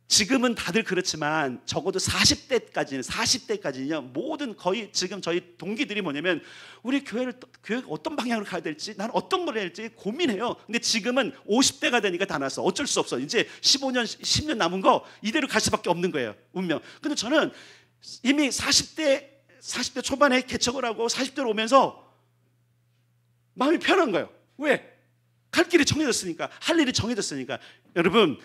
지금은 다들 그렇지만 적어도 40대까지는요 모든 거의 지금 저희 동기들이 뭐냐면 우리 교회 어떤 방향으로 가야 될지, 난 어떤 걸 해야 될지 고민해요. 근데 지금은 50대가 되니까 다 났어. 어쩔 수 없어. 이제 15년 10년 남은 거 이대로 갈 수밖에 없는 거예요, 운명. 근데 저는 이미 40대 초반에 개척을 하고 40대로 오면서 마음이 편한 거예요. 왜? 갈 길이 정해졌으니까, 할 일이 정해졌으니까. 여러분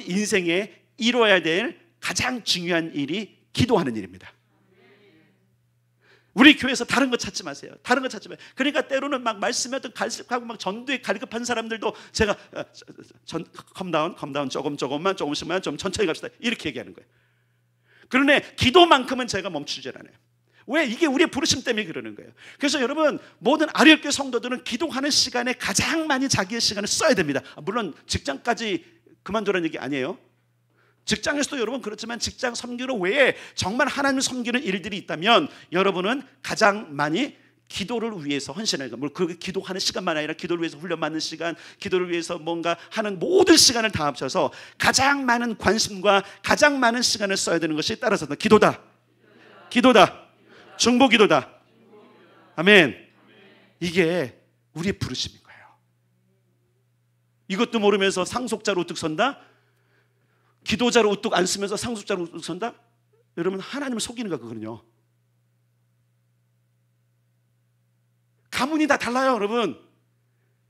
인생에 이루어야 될 가장 중요한 일이 기도하는 일입니다. 우리 교회에서 다른 거 찾지 마세요. 다른 거 찾지 마세요. 그러니까 때로는 막 말씀하던 갈급하고 막 전도에 갈급한 사람들도 제가 컴다운 조금씩만 좀 천천히 갑시다 이렇게 얘기하는 거예요. 그런데 기도만큼은 제가 멈추질 않아요. 왜? 이게 우리의 부르심 때문에 그러는 거예요. 그래서 여러분, 모든 아리엘교회 성도들은 기도하는 시간에 가장 많이 자기의 시간을 써야 됩니다. 물론 직장까지 그만두라는 얘기 아니에요. 직장에서도 여러분 그렇지만 직장 섬기는 외에 정말 하나님을 섬기는 일들이 있다면 여러분은 가장 많이 기도를 위해서 헌신해야 돼요. 물론 그렇게 기도하는 시간만 아니라 기도를 위해서 훈련받는 시간, 기도를 위해서 뭔가 하는 모든 시간을 다 합쳐서 가장 많은 관심과 가장 많은 시간을 써야 되는 것이 따라서 기도다. 기도다. 중보기도다. 아멘. 이게 우리의 부르심인 거예요. 이것도 모르면서 상속자로 우뚝 선다? 기도자로 우뚝 안 쓰면서 상속자로 우뚝 선다? 여러분, 하나님을 속이는 거 그거는요. 가문이 다 달라요, 여러분.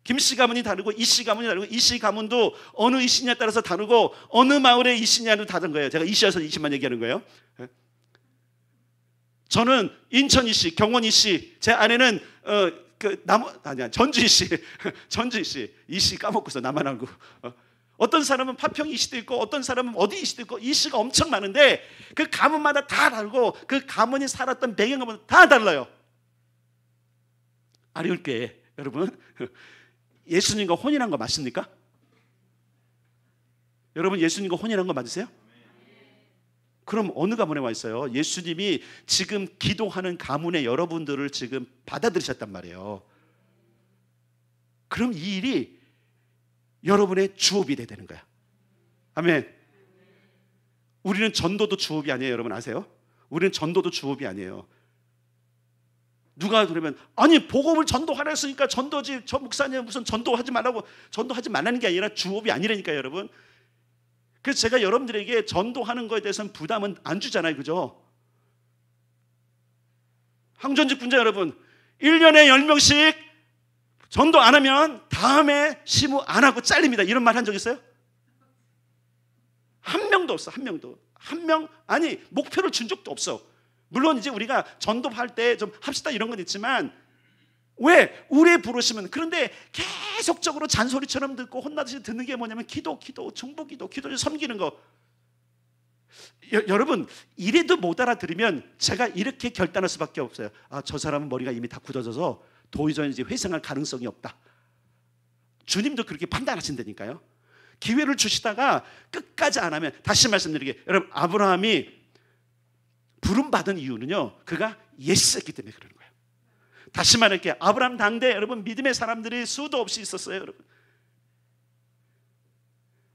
김씨 가문이 다르고 이씨 가문이 다르고, 이씨 가문도 어느 이씨냐에 따라서 다르고 어느 마을의 이씨냐도 다른 거예요. 제가 이씨여서 이씨만 얘기하는 거예요. 저는 인천 이씨, 경원 이씨, 제 아내는 전주 이씨, 전주 이씨, 이씨 까먹고서 나만 알고. 어떤 사람은 파평 이씨도 있고 어떤 사람은 어디 이씨도 있고 이씨가 엄청 많은데 그 가문마다 다 다르고 그 가문이 살았던 배경과는 다 달라요. 아리울교회 여러분, 예수님과 혼인한 거 맞습니까? 여러분, 예수님과 혼인한 거 맞으세요? 그럼 어느 가문에 와 있어요? 예수님이 지금 기도하는 가문의 여러분들을 지금 받아들이셨단 말이에요. 그럼 이 일이 여러분의 주업이 돼야 되는 거야. 아멘. 우리는 전도도 주업이 아니에요. 여러분 아세요? 우리는 전도도 주업이 아니에요. 누가 그러면 아니 복음을 전도하라 했으니까 전도지, 저 목사님 무슨 전도하지 말라는 게 아니라 주업이 아니라니까요, 여러분. 그래서 제가 여러분들에게 전도하는 거에 대해서는 부담은 안 주잖아요, 그죠? 항전직 분자 여러분, 1년에 10명씩 전도 안 하면 다음에 시무 안 하고 잘립니다. 이런 말 한 적 있어요? 한 명도 없어. 한 명도. 아니 목표를 준 적도 없어. 물론 이제 우리가 전도할 때 좀 합시다 이런 건 있지만, 왜? 우리의 부르심은. 그런데 계속적으로 잔소리처럼 듣고 혼나듯이 듣는 게 뭐냐면 기도, 중보기도, 기도를 섬기는 거. 여러분, 이래도 못 알아들으면 제가 이렇게 결단할 수밖에 없어요. 저 사람은 머리가 이미 다 굳어져서 도저히 이제 회생할 가능성이 없다. 주님도 그렇게 판단하신다니까요. 기회를 주시다가 끝까지 안 하면, 다시 말씀드리게, 여러분, 아브라함이 부름받은 이유는요, 그가 예스했기 때문에 그러는 거예요. 다시 말할게요. 아브라함 당대 여러분 믿음의 사람들이 수도 없이 있었어요, 여러분.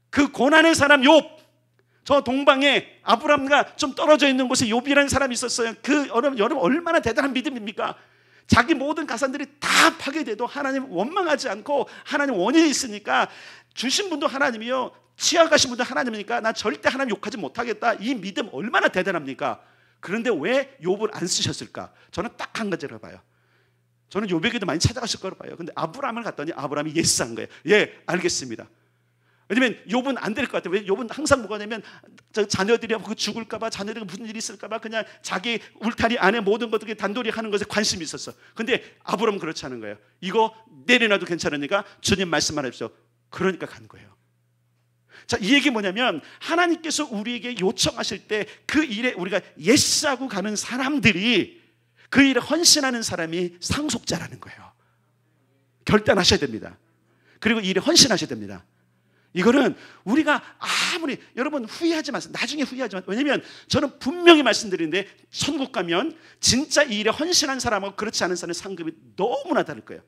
그 고난의 사람 욥, 저 동방에 아브라함과 좀 떨어져 있는 곳에 욥이라는 사람이 있었어요. 그 여러분 얼마나 대단한 믿음입니까? 자기 모든 가산들이 다 파괴돼도 하나님 원망하지 않고, 하나님 원인이 있으니까, 주신 분도 하나님이요, 취하가신 분도 하나님이니까 나 절대 하나님 욕하지 못하겠다. 이 믿음 얼마나 대단합니까? 그런데 왜 욥을 안 쓰셨을까? 저는 딱 한 가지를 봐요. 저는 욥에게도 많이 찾아가실 거라고 봐요. 근데 아브라함을 갔더니 아브라함이 예스한 거예요. 예, 알겠습니다. 왜냐면 욥은 안 될 것 같아요. 왜 욥은 항상 뭐가 되면 자녀들이 그 죽을까 봐, 자녀들이 무슨 일이 있을까 봐 그냥 자기 울타리 안에 모든 것들이 단돌이 하는 것에 관심이 있었어. 근데 아브라함은 그렇지 않은 거예요. 이거 내려놔도 괜찮으니까 주님 말씀만 해주세요. 그러니까 간 거예요. 자, 이 얘기 뭐냐면 하나님께서 우리에게 요청하실 때 그 일에 우리가 예스하고 가는 사람들이 그 일에 헌신하는 사람이 상속자라는 거예요. 결단하셔야 됩니다. 그리고 이 일에 헌신하셔야 됩니다. 이거는 우리가 아무리 여러분 후회하지 마세요. 나중에 후회하지 마세요. 왜냐하면 저는 분명히 말씀드리는데 천국 가면 진짜 이 일에 헌신한 사람하고 그렇지 않은 사람의 상급이 너무나 다를 거예요.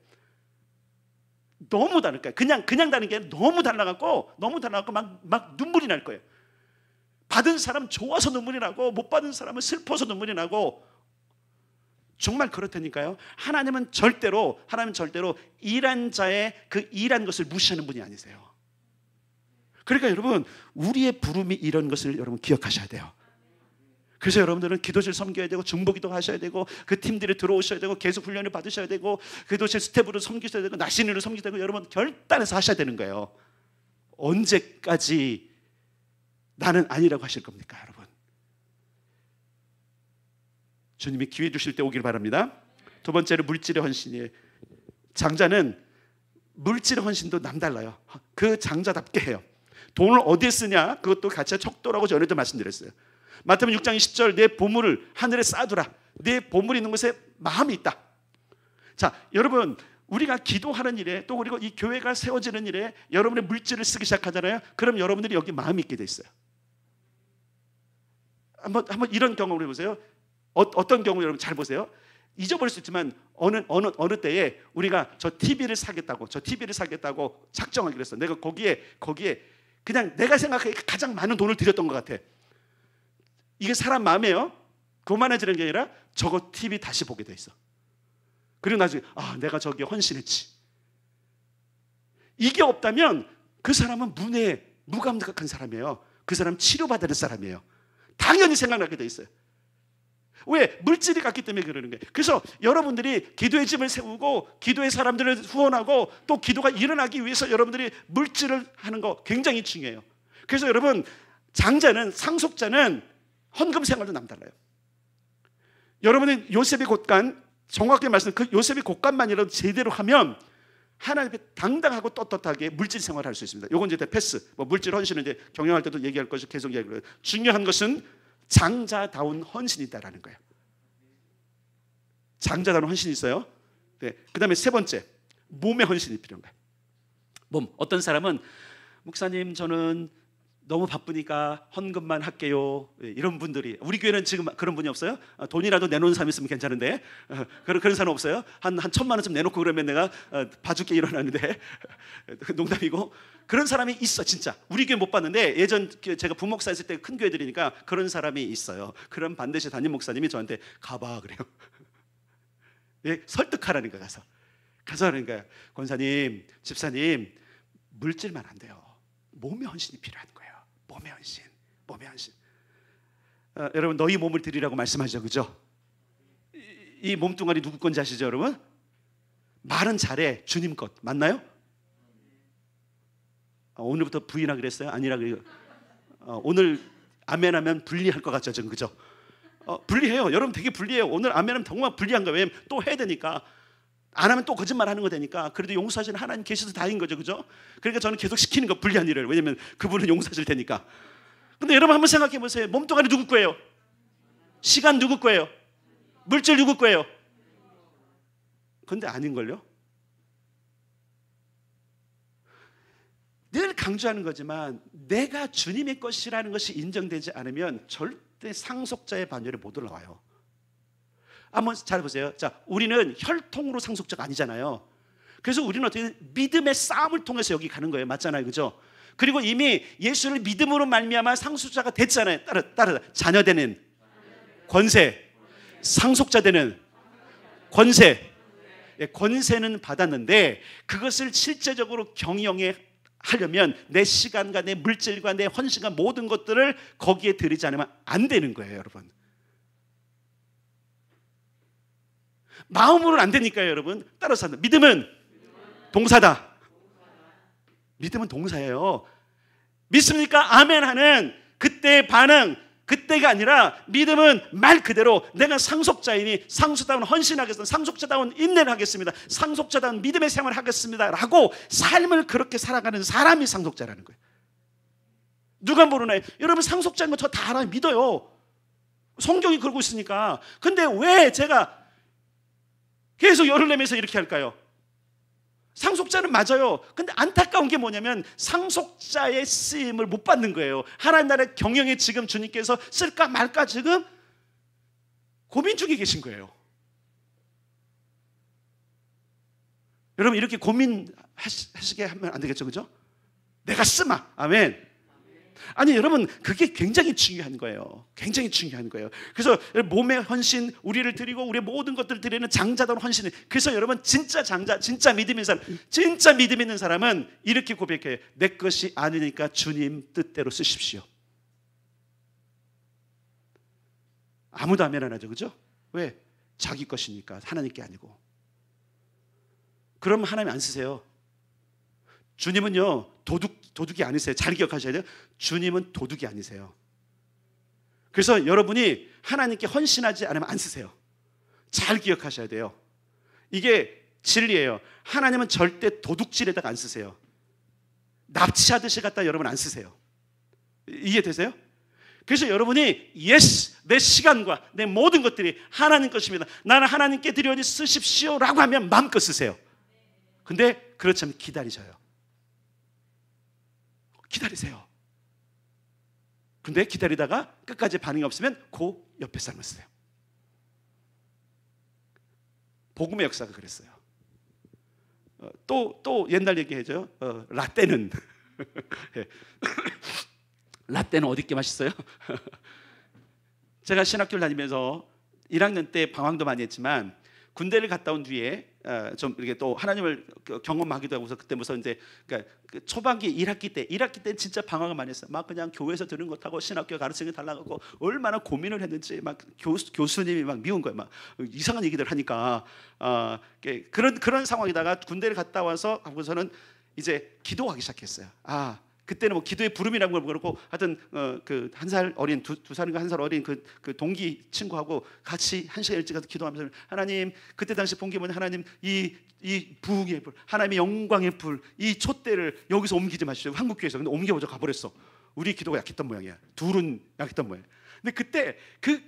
너무 다를 거예요. 그냥 다른 게 너무 달라갖고 막 눈물이 날 거예요. 받은 사람 좋아서 눈물이 나고 못 받은 사람은 슬퍼서 눈물이 나고 정말 그렇다니까요. 하나님은 절대로 일한 자의 그 일한 것을 무시하는 분이 아니세요. 그러니까 여러분 우리의 부름이 이런 것을 여러분 기억하셔야 돼요. 그래서 여러분들은 기도실 섬겨야 되고 중보기도 하셔야 되고 그 팀들에 들어오셔야 되고 계속 훈련을 받으셔야 되고 기도실 스텝으로 섬기셔야 되고 나신으로 섬기셔야 되고 여러분 결단해서 하셔야 되는 거예요. 언제까지 나는 아니라고 하실 겁니까 여러분? 주님이 기회 주실 때 오길 바랍니다. 두 번째로 물질의 헌신이에요. 장자는 물질의 헌신도 남달라요. 그 장자답게 해요. 돈을 어디에 쓰냐 그것도 같이 척도라고 전에도 말씀드렸어요. 마태복음 6장 20절 내 보물을 하늘에 쌓아두라. 내 보물이 있는 곳에 마음이 있다. 자, 여러분 우리가 기도하는 일에 또 그리고 이 교회가 세워지는 일에 여러분의 물질을 쓰기 시작하잖아요. 그럼 여러분들이 여기 마음이 있게 돼 있어요. 한번 이런 경험을 해보세요. 어떤 경우 여러분 잘 보세요. 잊어버릴 수 있지만 어느 때에 우리가 저 TV를 사겠다고 작정하기로 했어. 내가 거기에 그냥 내가 생각하기에 가장 많은 돈을 들였던 것 같아. 이게 사람 마음이에요. 교만해지는 게 아니라 저거 TV 다시 보게 돼 있어. 그리고 나중에 내가 저기에 헌신했지. 이게 없다면 그 사람은 무감각한 사람이에요. 그 사람은 치료받을 사람이에요. 당연히 생각나게 돼 있어요. 왜? 물질이 같기 때문에 그러는 거예요. 그래서 여러분들이 기도의 집을 세우고 기도의 사람들을 후원하고 또 기도가 일어나기 위해서 여러분들이 물질을 하는 거 굉장히 중요해요. 그래서 여러분 장자는 상속자는 헌금 생활도 남달라요. 여러분은 요셉의 곳간 정확하게 말씀드리면 그 요셉의 곳간만이라도 제대로 하면 하나님 앞에 당당하고 떳떳하게 물질 생활을 할 수 있습니다. 요건 이제 패스. 물질 헌신은 이제 경영할 때도 얘기할 것이 계속 얘기할 거예요. 중요한 것은 장자다운 헌신이다라는 거예요. 장자다운 헌신이 있어요. 네. 그다음에 세 번째, 몸의 헌신이 필요한 거예요. 몸. 어떤 사람은 목사님 저는 너무 바쁘니까 헌금만 할게요. 이런 분들이 우리 교회는 지금 그런 분이 없어요? 돈이라도 내놓는 사람 있으면 괜찮은데 그런 사람 없어요? 한 1,000만 원쯤 내놓고 그러면 내가 봐줄게 이러는데 농담이고 그런 사람이 있어 진짜. 우리 교회 못 봤는데 예전 제가 부목사 했을 때 큰 교회들이니까 그런 사람이 있어요. 그럼 반드시 담임 목사님이 저한테 가봐 그래요. 예, 설득하라는 거 가서 하는 거예요. 권사님, 집사님 물질만 안 돼요. 몸의 헌신이 필요한 거예요. 몸의 헌신. 여러분 너희 몸을 드리라고 말씀하죠, 그죠? 이 몸뚱아리 누구 건지 아시죠, 여러분? 말은 잘해, 주님 것 맞나요? 오늘부터 부인하 그랬어요? 아니라 그래요. 오늘 아멘하면 불리할 것 같죠, 전 그죠? 불리해요. 여러분 되게 불리해요. 오늘 아멘하면 정말 불리한 거예요. 왜냐면 또 해야 되니까. 안 하면 또 거짓말 하는 거 되니까. 그래도 용서하시는 하나님 계셔서 다행인 거죠, 그죠? 그러니까 저는 계속 시키는 거 불리한 일을. 왜냐면 그분은 용서하실 테니까. 근데 여러분 한번 생각해 보세요. 몸뚱아리 누구 거예요? 시간 누구 거예요? 물질 누구 거예요? 근데 아닌걸요? 늘 강조하는 거지만 내가 주님의 것이라는 것이 인정되지 않으면 절대 상속자의 반열에 못 올라와요. 한번 잘 보세요. 자, 우리는 혈통으로 상속자가 아니잖아요. 그래서 우리는 어떻게 믿음의 싸움을 통해서 여기 가는 거예요. 맞잖아요, 그죠? 그리고 이미 예수를 믿음으로 말미암아 상속자가 됐잖아요. 따라 자녀되는 권세, 상속자 되는 권세. 권세는 받았는데 그것을 실제적으로 경영해 하려면 내 시간과 내 물질과 내 헌신과 모든 것들을 거기에 들이지 않으면 안 되는 거예요, 여러분. 마음으로는 안 되니까요, 여러분. 따라서 믿음은 동사다. 믿음은 동사예요. 믿습니까? 아멘 하는 그때의 반응, 그때가 아니라 믿음은 말 그대로 내가 상속자이니 상속자다운 헌신하겠습니다, 상속자다운 인내를 하겠습니다, 상속자다운 믿음의 생활을 하겠습니다 라고 삶을 그렇게 살아가는 사람이 상속자라는 거예요. 누가 모르나요? 여러분 상속자인 거 저 다 알아요. 믿어요. 성경이 그러고 있으니까. 근데 왜 제가 계속 열을 내면서 이렇게 할까요? 상속자는 맞아요. 근데 안타까운 게 뭐냐면 상속자의 쓰임을 못 받는 거예요. 하나님 나라의 경영에 지금 주님께서 쓸까 말까 지금 고민 중에 계신 거예요. 여러분 이렇게 고민하시게 하면 안 되겠죠, 그죠? 내가 쓰마. 아멘. 아니 여러분 그게 굉장히 중요한 거예요. 굉장히 중요한 거예요. 그래서 몸의 헌신, 우리를 드리고 우리의 모든 것들을 드리는 장자다운 헌신. 그래서 여러분 진짜 장자, 진짜 믿음 있는 사람, 진짜 믿음 있는 사람은 이렇게 고백해요. 내 것이 아니니까 주님 뜻대로 쓰십시오. 아무도 아멘 안 하죠, 그죠? 왜? 자기 것이니까, 하나님께 아니고. 그럼 하나님 안 쓰세요. 주님은요 도둑이 아니세요. 잘 기억하셔야 돼요. 주님은 도둑이 아니세요. 그래서 여러분이 하나님께 헌신하지 않으면 안 쓰세요. 잘 기억하셔야 돼요. 이게 진리예요. 하나님은 절대 도둑질에다가 안 쓰세요. 납치하듯이 갖다 여러분 안 쓰세요. 이해되세요? 그래서 여러분이 예스, 내 시간과 내 모든 것들이 하나님 것입니다, 나는 하나님께 드리오니 쓰십시오 라고 하면 마음껏 쓰세요. 근데 그렇지 않으면 기다리셔요. 기다리세요. 근데 기다리다가 끝까지 반응이 없으면 그 옆에 사람을 쓰세요. 복음의 역사가 그랬어요. 또 옛날 얘기해줘요. 라떼는 라떼는 어디 게 맛있어요? 제가 신학교를 다니면서 1학년 때 방황도 많이 했지만 군대를 갔다 온 뒤에 좀 이렇게 또 하나님을 경험하기도 하고서 그때 무슨 이제 그러니까 그 초반기 1학기 때 진짜 방황을 많이 했어요. 막 그냥 교회에서 들은 것하고 신학교 가르치는 게 달라고 얼마나 고민을 했는지 막 교수님이 막 미운 거예요. 막 이상한 얘기들 하니까 그런 상황이다가 군대를 갔다 와서 하고서는 이제 기도하기 시작했어요. 그때는 뭐 기도의 부름이라는 걸 그렇고 하여튼 그 한 살 어린 두 살인가 한 살 어린 그 동기 친구하고 같이 한 시간 일찍 가서 기도하면서 하나님, 그때 당시 본 게 뭐냐, 하나님 이 부흥의 불, 하나님의 영광의 불, 이 촛대를 여기서 옮기지 마시죠. 한국교회에서. 근데 옮겨보자 가버렸어. 우리 기도가 약했던 모양이야. 둘은 약했던 모양. 근데 그때 그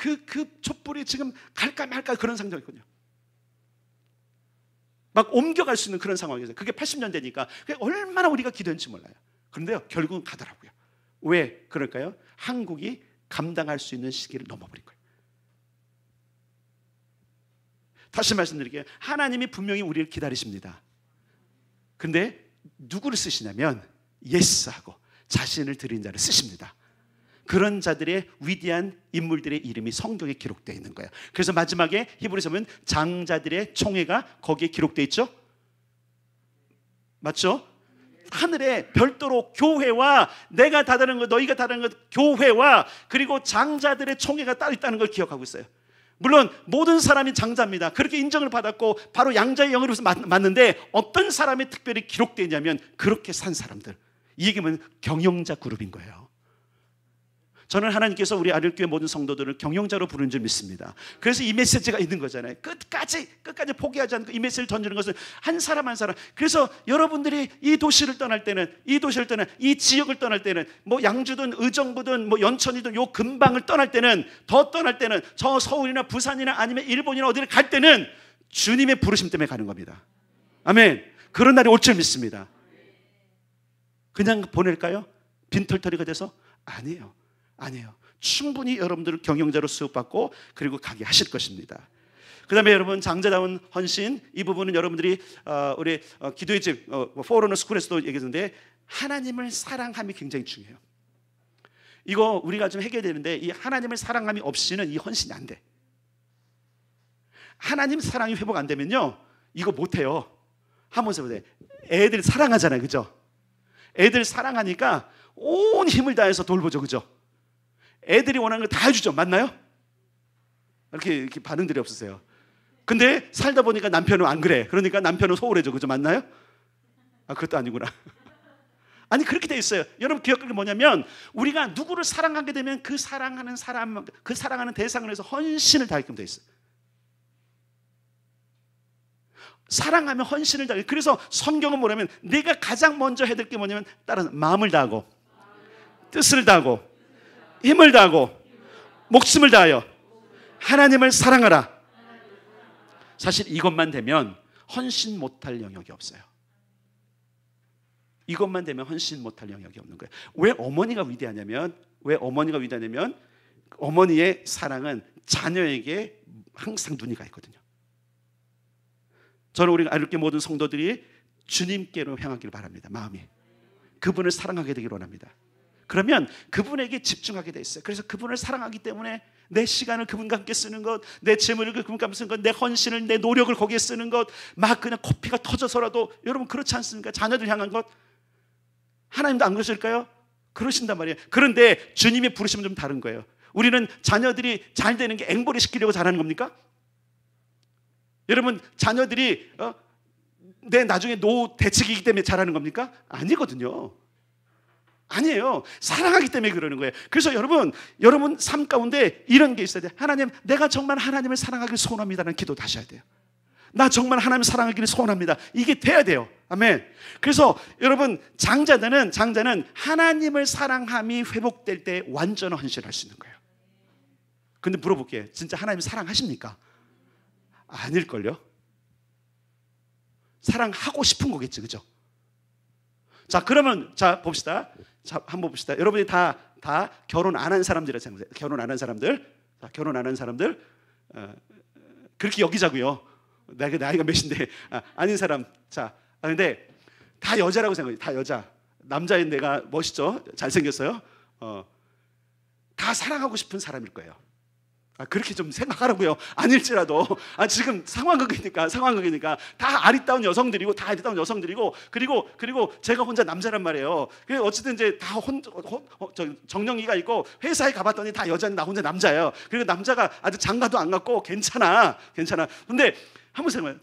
촛불이 지금 갈까 말까 그런 상황이거든요. 막 옮겨갈 수 있는 그런 상황이었어요. 그게 80년대니까 그게 얼마나 우리가 기도했는지 몰라요. 그런데요 결국은 가더라고요. 왜 그럴까요? 한국이 감당할 수 있는 시기를 넘어버린 거예요. 다시 말씀드릴게요. 하나님이 분명히 우리를 기다리십니다. 근데 누구를 쓰시냐면 예스하고 자신을 드린 자를 쓰십니다. 그런 자들의 위대한 인물들의 이름이 성경에 기록되어 있는 거예요. 그래서 마지막에 히브리서 보면 장자들의 총회가 거기에 기록되어 있죠. 맞죠? 하늘에 별도로 교회와 내가 다다른 것, 너희가 다다른 것, 교회와 그리고 장자들의 총회가 따로 있다는 걸 기억하고 있어요. 물론 모든 사람이 장자입니다. 그렇게 인정을 받았고 바로 양자의 영으로서 맞는데 어떤 사람이 특별히 기록되어 있냐면 그렇게 산 사람들, 이 얘기는 경영자 그룹인 거예요. 저는 하나님께서 우리 아들교회 모든 성도들을 경영자로 부르는 줄 믿습니다. 그래서 이 메시지가 있는 거잖아요. 끝까지 포기하지 않고 이 메시지를 던지는 것은 한 사람 한 사람. 그래서 여러분들이 이 도시를 떠날 때는, 이 지역을 떠날 때는, 뭐 양주든 의정부든 뭐 연천이든 요 근방을 떠날 때는, 더 떠날 때는 저 서울이나 부산이나 아니면 일본이나 어디를 갈 때는 주님의 부르심 때문에 가는 겁니다. 아멘. 그런 날이 올 줄 믿습니다. 그냥 보낼까요? 빈털터리가 돼서? 아니에요. 충분히 여러분들을 경영자로 수업받고 그리고 가게 하실 것입니다. 그 다음에 여러분 장자다운 헌신, 이 부분은 여러분들이 우리 기도의 집 포러너 스쿨에서도 얘기했는데 하나님을 사랑함이 굉장히 중요해요. 이거 우리가 좀 해결되는데 이 하나님을 사랑함이 없이는 이 헌신이 안 돼. 하나님 사랑이 회복 안 되면요 이거 못해요. 한번 해보세요. 애들 사랑하잖아요, 그죠? 애들 사랑하니까 온 힘을 다해서 돌보죠, 그죠? 애들이 원하는 거 다 해주죠. 맞나요? 이렇게 반응들이 없으세요. 근데 살다 보니까 남편은 안 그래. 그러니까 남편은 소홀해져. 그죠? 맞나요? 그것도 아니구나. 아니 그렇게 돼 있어요. 여러분 기억할 게 뭐냐면 우리가 누구를 사랑하게 되면 그 사랑하는 사람, 그 사랑하는 대상을 위해서 헌신을 다하게끔 돼 있어요. 사랑하면 헌신을 다해. 그래서 성경은 뭐냐면 내가 가장 먼저 해야 될 게 뭐냐면 다른 마음을 다하고 뜻을 다하고 힘을 다하고 목숨을 다하여 하나님을 사랑하라. 사실 이것만 되면 헌신 못할 영역이 없어요. 이것만 되면 헌신 못할 영역이 없는 거예요. 왜 어머니가 위대하냐면 어머니의 사랑은 자녀에게 항상 눈이 가 있거든요. 저는 우리 아이롭게 모든 성도들이 주님께로 향하기를 바랍니다. 마음이 그분을 사랑하게 되기를 원합니다. 그러면 그분에게 집중하게 돼 있어요. 그래서 그분을 사랑하기 때문에 내 시간을 그분과 함께 쓰는 것, 내 재물을 그분과 함께 쓰는 것, 내 헌신을, 내 노력을 거기에 쓰는 것, 막 그냥 코피가 터져서라도. 여러분 그렇지 않습니까? 자녀들 향한 것. 하나님도 안 그러실까요? 그러신단 말이에요. 그런데 주님의 부르심은 좀 다른 거예요. 우리는 자녀들이 잘 되는 게 앵벌이 시키려고 잘하는 겁니까? 여러분 자녀들이 내 나중에 노후 대책이기 때문에 잘하는 겁니까? 아니거든요. 아니에요. 사랑하기 때문에 그러는 거예요. 그래서 여러분 삶 가운데 이런 게 있어야 돼요. 하나님, 내가 정말 하나님을 사랑하기를 소원합니다라는 기도 다시 해야 돼요. 나 정말 하나님을 사랑하기를 소원합니다. 이게 돼야 돼요. 아멘. 그래서 여러분 장자는 하나님을 사랑함이 회복될 때 완전한 헌신을 할 수 있는 거예요. 근데 물어볼게요. 진짜 하나님 사랑하십니까? 아닐걸요? 사랑하고 싶은 거겠지, 그죠? 자, 그러면 봅시다. 자, 한번 봅시다. 여러분이 다 결혼 안 한 사람들이라 생각해요. 결혼 안 한 사람들, 그렇게 여기자고요. 내가 나이가 몇인데 아닌 사람. 자, 근데 다 여자라고 생각해요. 다 여자. 남자인 내가 멋있죠? 잘생겼어요. 다 사랑하고 싶은 사람일 거예요. 그렇게 좀 생각하라고요. 아닐지라도 지금 상황극이니까 다 아리따운 여성들이고 그리고 제가 혼자 남자란 말이에요. 어쨌든 이제 다 정령이가 있고 회사에 가봤더니 다 여자는 나 혼자 남자예요. 그리고 남자가 아주 장가도 안 갔고 괜찮아. 근데 한번 생각해요.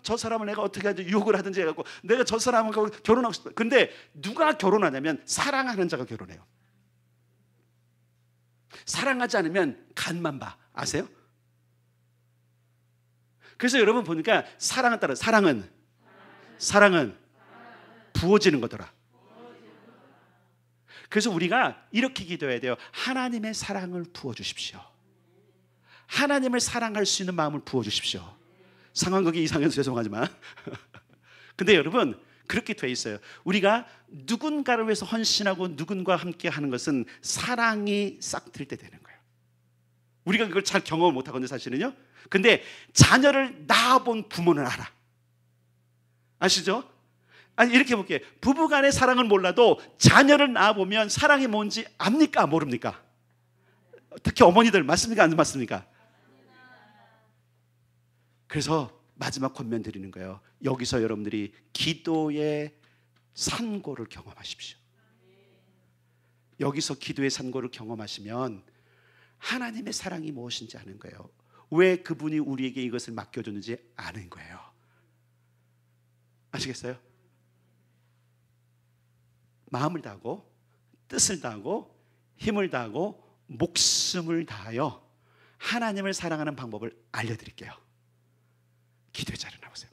저 사람을 내가 어떻게 하지 유혹을 하든지 해갖고 내가 저 사람하고 결혼하고 싶어. 근데 누가 결혼하냐면 사랑하는 자가 결혼해요. 사랑하지 않으면 간만 봐. 아세요? 그래서 여러분 보니까 사랑은 부어지는 거더라. 그래서 우리가 이렇게 기도해야 돼요. 하나님의 사랑을 부어주십시오. 하나님을 사랑할 수 있는 마음을 부어주십시오. 상황극이 이상해서 죄송하지만 근데 여러분 그렇게 돼 있어요. 우리가 누군가를 위해서 헌신하고 누군가와 함께 하는 것은 사랑이 싹 틀 때 되는 거예요. 우리가 그걸 잘 경험을 못 하거든요, 사실은요. 근데 자녀를 낳아본 부모는 알아. 아시죠? 아니 이렇게 볼게요. 부부간의 사랑을 몰라도 자녀를 낳아보면 사랑이 뭔지 압니까? 모릅니까? 특히 어머니들 맞습니까? 안 맞습니까? 그래서 마지막 권면 드리는 거예요. 여기서 여러분들이 기도의 산고를 경험하십시오. 여기서 기도의 산고를 경험하시면 하나님의 사랑이 무엇인지 아는 거예요. 왜 그분이 우리에게 이것을 맡겨줬는지 아는 거예요. 아시겠어요? 마음을 다하고 뜻을 다하고 힘을 다하고 목숨을 다하여 하나님을 사랑하는 방법을 알려드릴게요. 기도의 자리에 나오세요.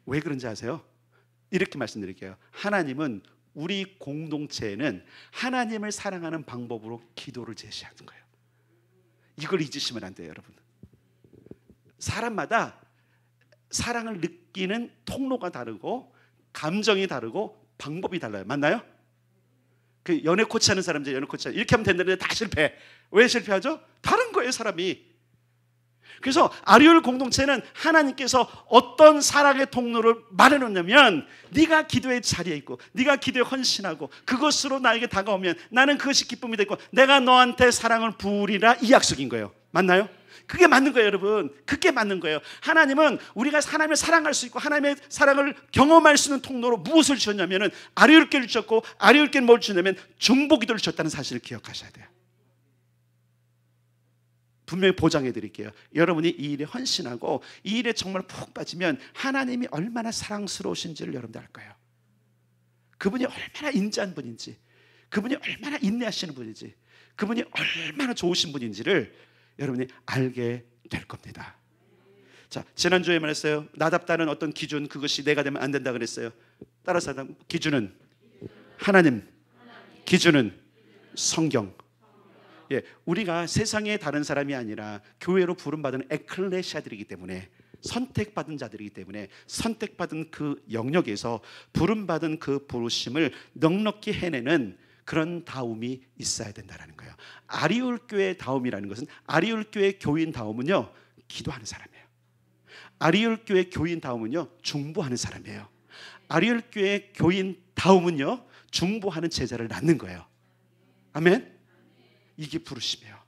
왜 그런지 아세요? 이렇게 말씀드릴게요. 하나님은 우리 공동체에는 하나님을 사랑하는 방법으로 기도를 제시하는 거예요. 이걸 잊으시면 안 돼요, 여러분. 사람마다 사랑을 느끼는 통로가 다르고 감정이 다르고 방법이 달라요. 맞나요? 그 연애 코치하는 사람들 연애 코치 이렇게 하면 된다는데 다 실패. 왜 실패하죠? 다른 거예요, 사람이. 그래서 아리올 공동체는 하나님께서 어떤 사랑의 통로를 마련했냐면 네가 기도의 자리에 있고 네가 기도에 헌신하고 그것으로 나에게 다가오면 나는 그것이 기쁨이 되고 내가 너한테 사랑을 부으리라 이 약속인 거예요. 맞나요? 그게 맞는 거예요, 여러분. 그게 맞는 거예요. 하나님은 우리가 하나님을 사랑할 수 있고 하나님의 사랑을 경험할 수 있는 통로로 무엇을 주셨냐면 아리올교를 주셨고 아리올교는 뭘 주냐면 중보기도를 주셨다는 사실을 기억하셔야 돼요. 분명히 보장해 드릴게요. 여러분이 이 일에 헌신하고 이 일에 정말 푹 빠지면 하나님이 얼마나 사랑스러우신지를 여러분들 알 거예요. 그분이 얼마나 인자한 분인지, 그분이 얼마나 인내하시는 분인지, 그분이 얼마나 좋으신 분인지를 여러분이 알게 될 겁니다. 자, 지난주에 말했어요. 나답다는 어떤 기준, 그것이 내가 되면 안 된다 그랬어요. 따라서 기준은 하나님, 기준은 성경. 예, 우리가 세상의 다른 사람이 아니라 교회로 부름받은 에클레시아들이기 때문에, 선택받은 자들이기 때문에 선택받은 그 영역에서 부름받은 그 부르심을 넉넉히 해내는 그런 다움이 있어야 된다는 거예요. 아리울 교회 다움이라는 것은, 아리울 교회 교인 다움은요, 기도하는 사람이에요. 아리울 교회 교인 다움은요, 중보하는 사람이에요. 아리울 교회 교인 다움은요, 중보하는 제자를 낳는 거예요. 아멘. 이게 부르심이에요.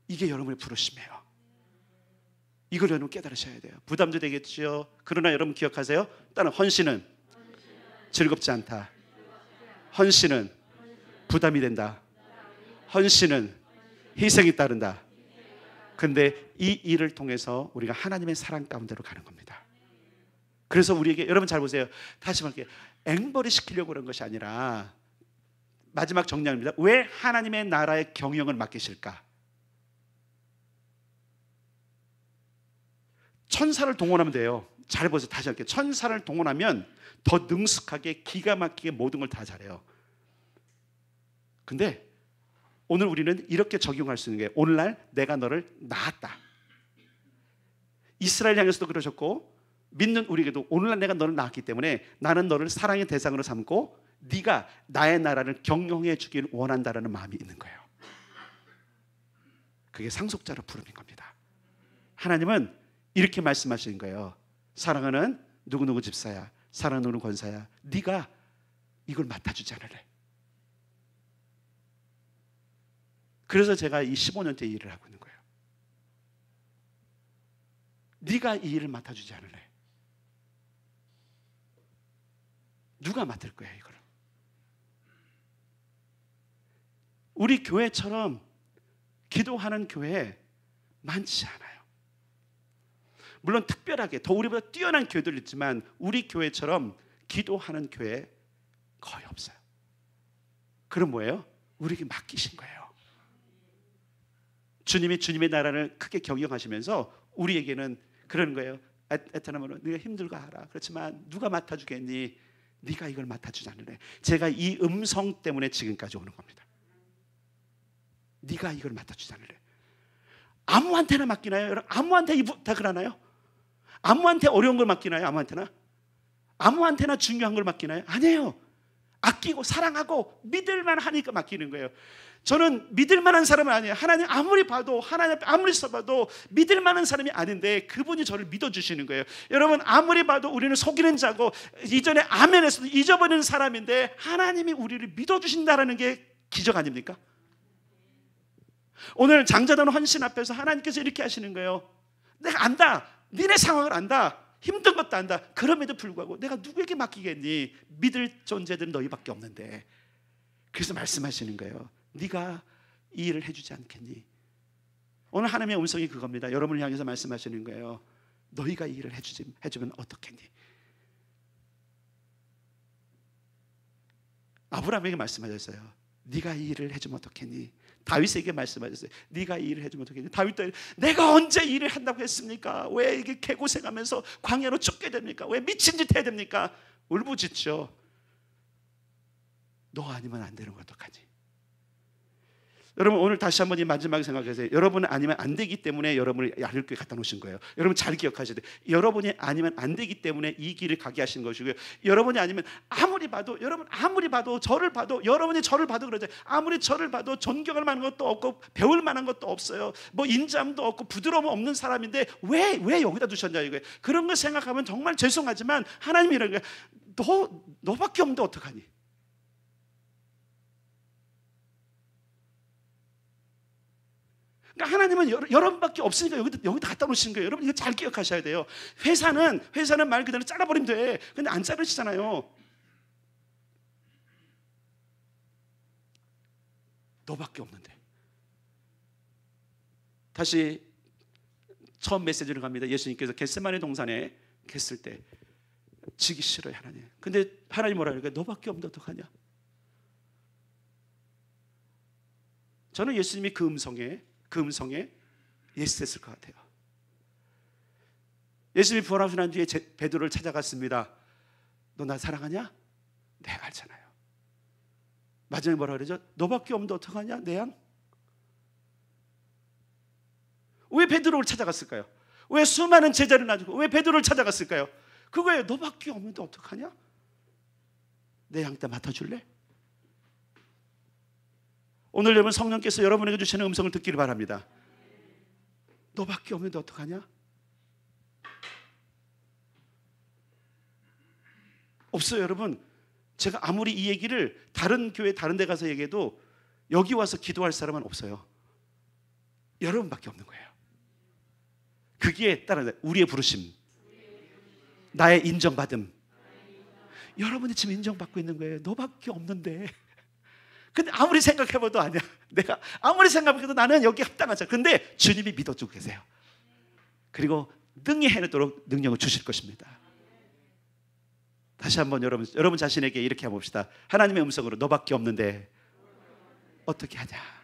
이게 여러분의 부르심이에요. 이걸 여러분 깨달으셔야 돼요. 부담도 되겠죠. 그러나 여러분 기억하세요. 따라, 헌신은 즐겁지 않다. 헌신은 부담이 된다. 헌신은 희생이 따른다. 근데 이 일을 통해서 우리가 하나님의 사랑 가운데로 가는 겁니다. 그래서 우리에게, 여러분 잘 보세요. 다시 말할게요. 앵벌이 시키려고 그런 것이 아니라, 마지막 정리합니다. 왜 하나님의 나라의 경영을 맡기실까? 천사를 동원하면 돼요. 잘 보세요. 다시 할게요. 천사를 동원하면 더 능숙하게, 기가 막히게 모든 걸 다 잘해요. 근데 오늘 우리는 이렇게 적용할 수 있는 게, 오늘날 내가 너를 낳았다. 이스라엘 향해서도 그러셨고, 믿는 우리에게도 오늘날 내가 너를 낳았기 때문에 나는 너를 사랑의 대상으로 삼고 네가 나의 나라를 경영해 주길 원한다라는 마음이 있는 거예요. 그게 상속자로 부름인 겁니다. 하나님은 이렇게 말씀하시는 거예요. 사랑하는 누구누구 집사야, 사랑하는 누구 권사야, 네가 이걸 맡아주지 않을래? 그래서 제가 이 15년째 이 일을 하고 있는 거예요. 네가 이 일을 맡아주지 않을래? 누가 맡을 거야 이거를? 우리 교회처럼 기도하는 교회 많지 않아요. 물론 특별하게 더 우리보다 뛰어난 교회들 있지만 우리 교회처럼 기도하는 교회 거의 없어요. 그럼 뭐예요? 우리에게 맡기신 거예요. 주님이 주님의 나라를 크게 경영하시면서 우리에게는 그러는 거예요. 에타나모는 네가 힘들고 하라. 그렇지만 누가 맡아주겠니? 네가 이걸 맡아주지 않으래. 제가 이 음성 때문에 지금까지 오는 겁니다. 네가 이걸 맡아주지 않으래. 아무한테나 맡기나요? 여러분, 아무한테 이 부탁을 하나요? 아무한테 어려운 걸 맡기나요? 아무한테나 중요한 걸 맡기나요? 아니에요. 아끼고 사랑하고 믿을만 하니까 맡기는 거예요. 저는 믿을만한 사람은 아니에요. 하나님 아무리 봐도, 하나님 아무리 써봐도 믿을만한 사람이 아닌데 그분이 저를 믿어주시는 거예요. 여러분, 아무리 봐도 우리는 속이는 자고 이전에 아멘에서도 잊어버리는 사람인데 하나님이 우리를 믿어주신다는 게 기적 아닙니까? 오늘 장자단 헌신 앞에서 하나님께서 이렇게 하시는 거예요. 내가 안다. 니네 상황을 안다. 힘든 것도 안다. 그럼에도 불구하고 내가 누구에게 맡기겠니? 믿을 존재들은 너희밖에 없는데. 그래서 말씀하시는 거예요. 네가 이 일을 해주지 않겠니? 오늘 하나님의 음성이 그겁니다. 여러분을 향해서 말씀하시는 거예요. 너희가 이 일을 해주면 어떻겠니? 아브라함에게 말씀하셨어요. 네가 이 일을 해주면 어떻겠니? 다윗에게 말씀하셨어요. 네가 이 일을 해주면 어떻겠니? 다윗도 내가 언제 이 일을 한다고 했습니까? 왜 이게 개고생하면서 광야로 쫓게 됩니까? 왜 미친 짓 해야 됩니까? 울부짖죠. 너 아니면 안 되는 거 어떡하지? 여러분, 오늘 다시 한번 이 마지막에 생각하세요. 여러분 아니면 안 되기 때문에 여러분을 야일교회 갖다 놓으신 거예요. 여러분 잘 기억하셔야 돼요. 여러분이 아니면 안 되기 때문에 이 길을 가게 하신 것이고요. 여러분이 아니면 아무리 봐도, 여러분 아무리 봐도, 저를 봐도, 여러분이 저를 봐도 그러죠. 아무리 저를 봐도 존경할 만한 것도 없고 배울 만한 것도 없어요. 뭐 인자함도 없고 부드러움 없는 사람인데 왜 여기다 두셨냐 이거예요. 그런 걸 생각하면 정말 죄송하지만 하나님이 이런 거예요. 너밖에 없는데 어떡하니? 그러니까 하나님은 여러분밖에 없으니까 여기다 갖다 놓으시는 거예요. 여러분 이거 잘 기억하셔야 돼요. 회사는 말 그대로 잘라버리면 돼. 근데 안 자르시잖아요. 너밖에 없는데. 다시 처음 메시지를 갑니다. 예수님께서 겟세마네 동산에 계실 때 지기 싫어요 하나님. 근데 하나님 뭐라 그러니까 너밖에 없는데 어떡하냐. 저는 예수님이 그 음성에 예스했을 것 같아요. 예수님이 부활하고 난 뒤에 베드로를 찾아갔습니다. 너 나 사랑하냐? 네, 알잖아요. 마지막에 뭐라 그러죠? 너밖에 없는데 어떡하냐 내 양? 왜 베드로를 찾아갔을까요? 왜 수많은 제자를 놔두고 왜 베드로를 찾아갔을까요? 그거예요. 너밖에 없는데 어떡하냐? 내 양 다 맡아줄래? 오늘 여러분 성령께서 여러분에게 주시는 음성을 듣기를 바랍니다. 너밖에 없는데 어떡하냐? 없어요 여러분. 제가 아무리 이 얘기를 다른 교회 다른 데 가서 얘기해도 여기 와서 기도할 사람은 없어요. 여러분밖에 없는 거예요. 그게 따라 우리의 부르심, 나의 인정받음. 여러분이 지금 인정받고 있는 거예요. 너밖에 없는데. 근데 아무리 생각해봐도 아니야. 내가 아무리 생각해도 나는 여기 합당하지 않아. 근데 주님이 믿어주고 계세요. 그리고 능히 해내도록 능력을 주실 것입니다. 다시 한번 여러분 자신에게 이렇게 해봅시다. 하나님의 음성으로 너밖에 없는데 어떻게 하냐.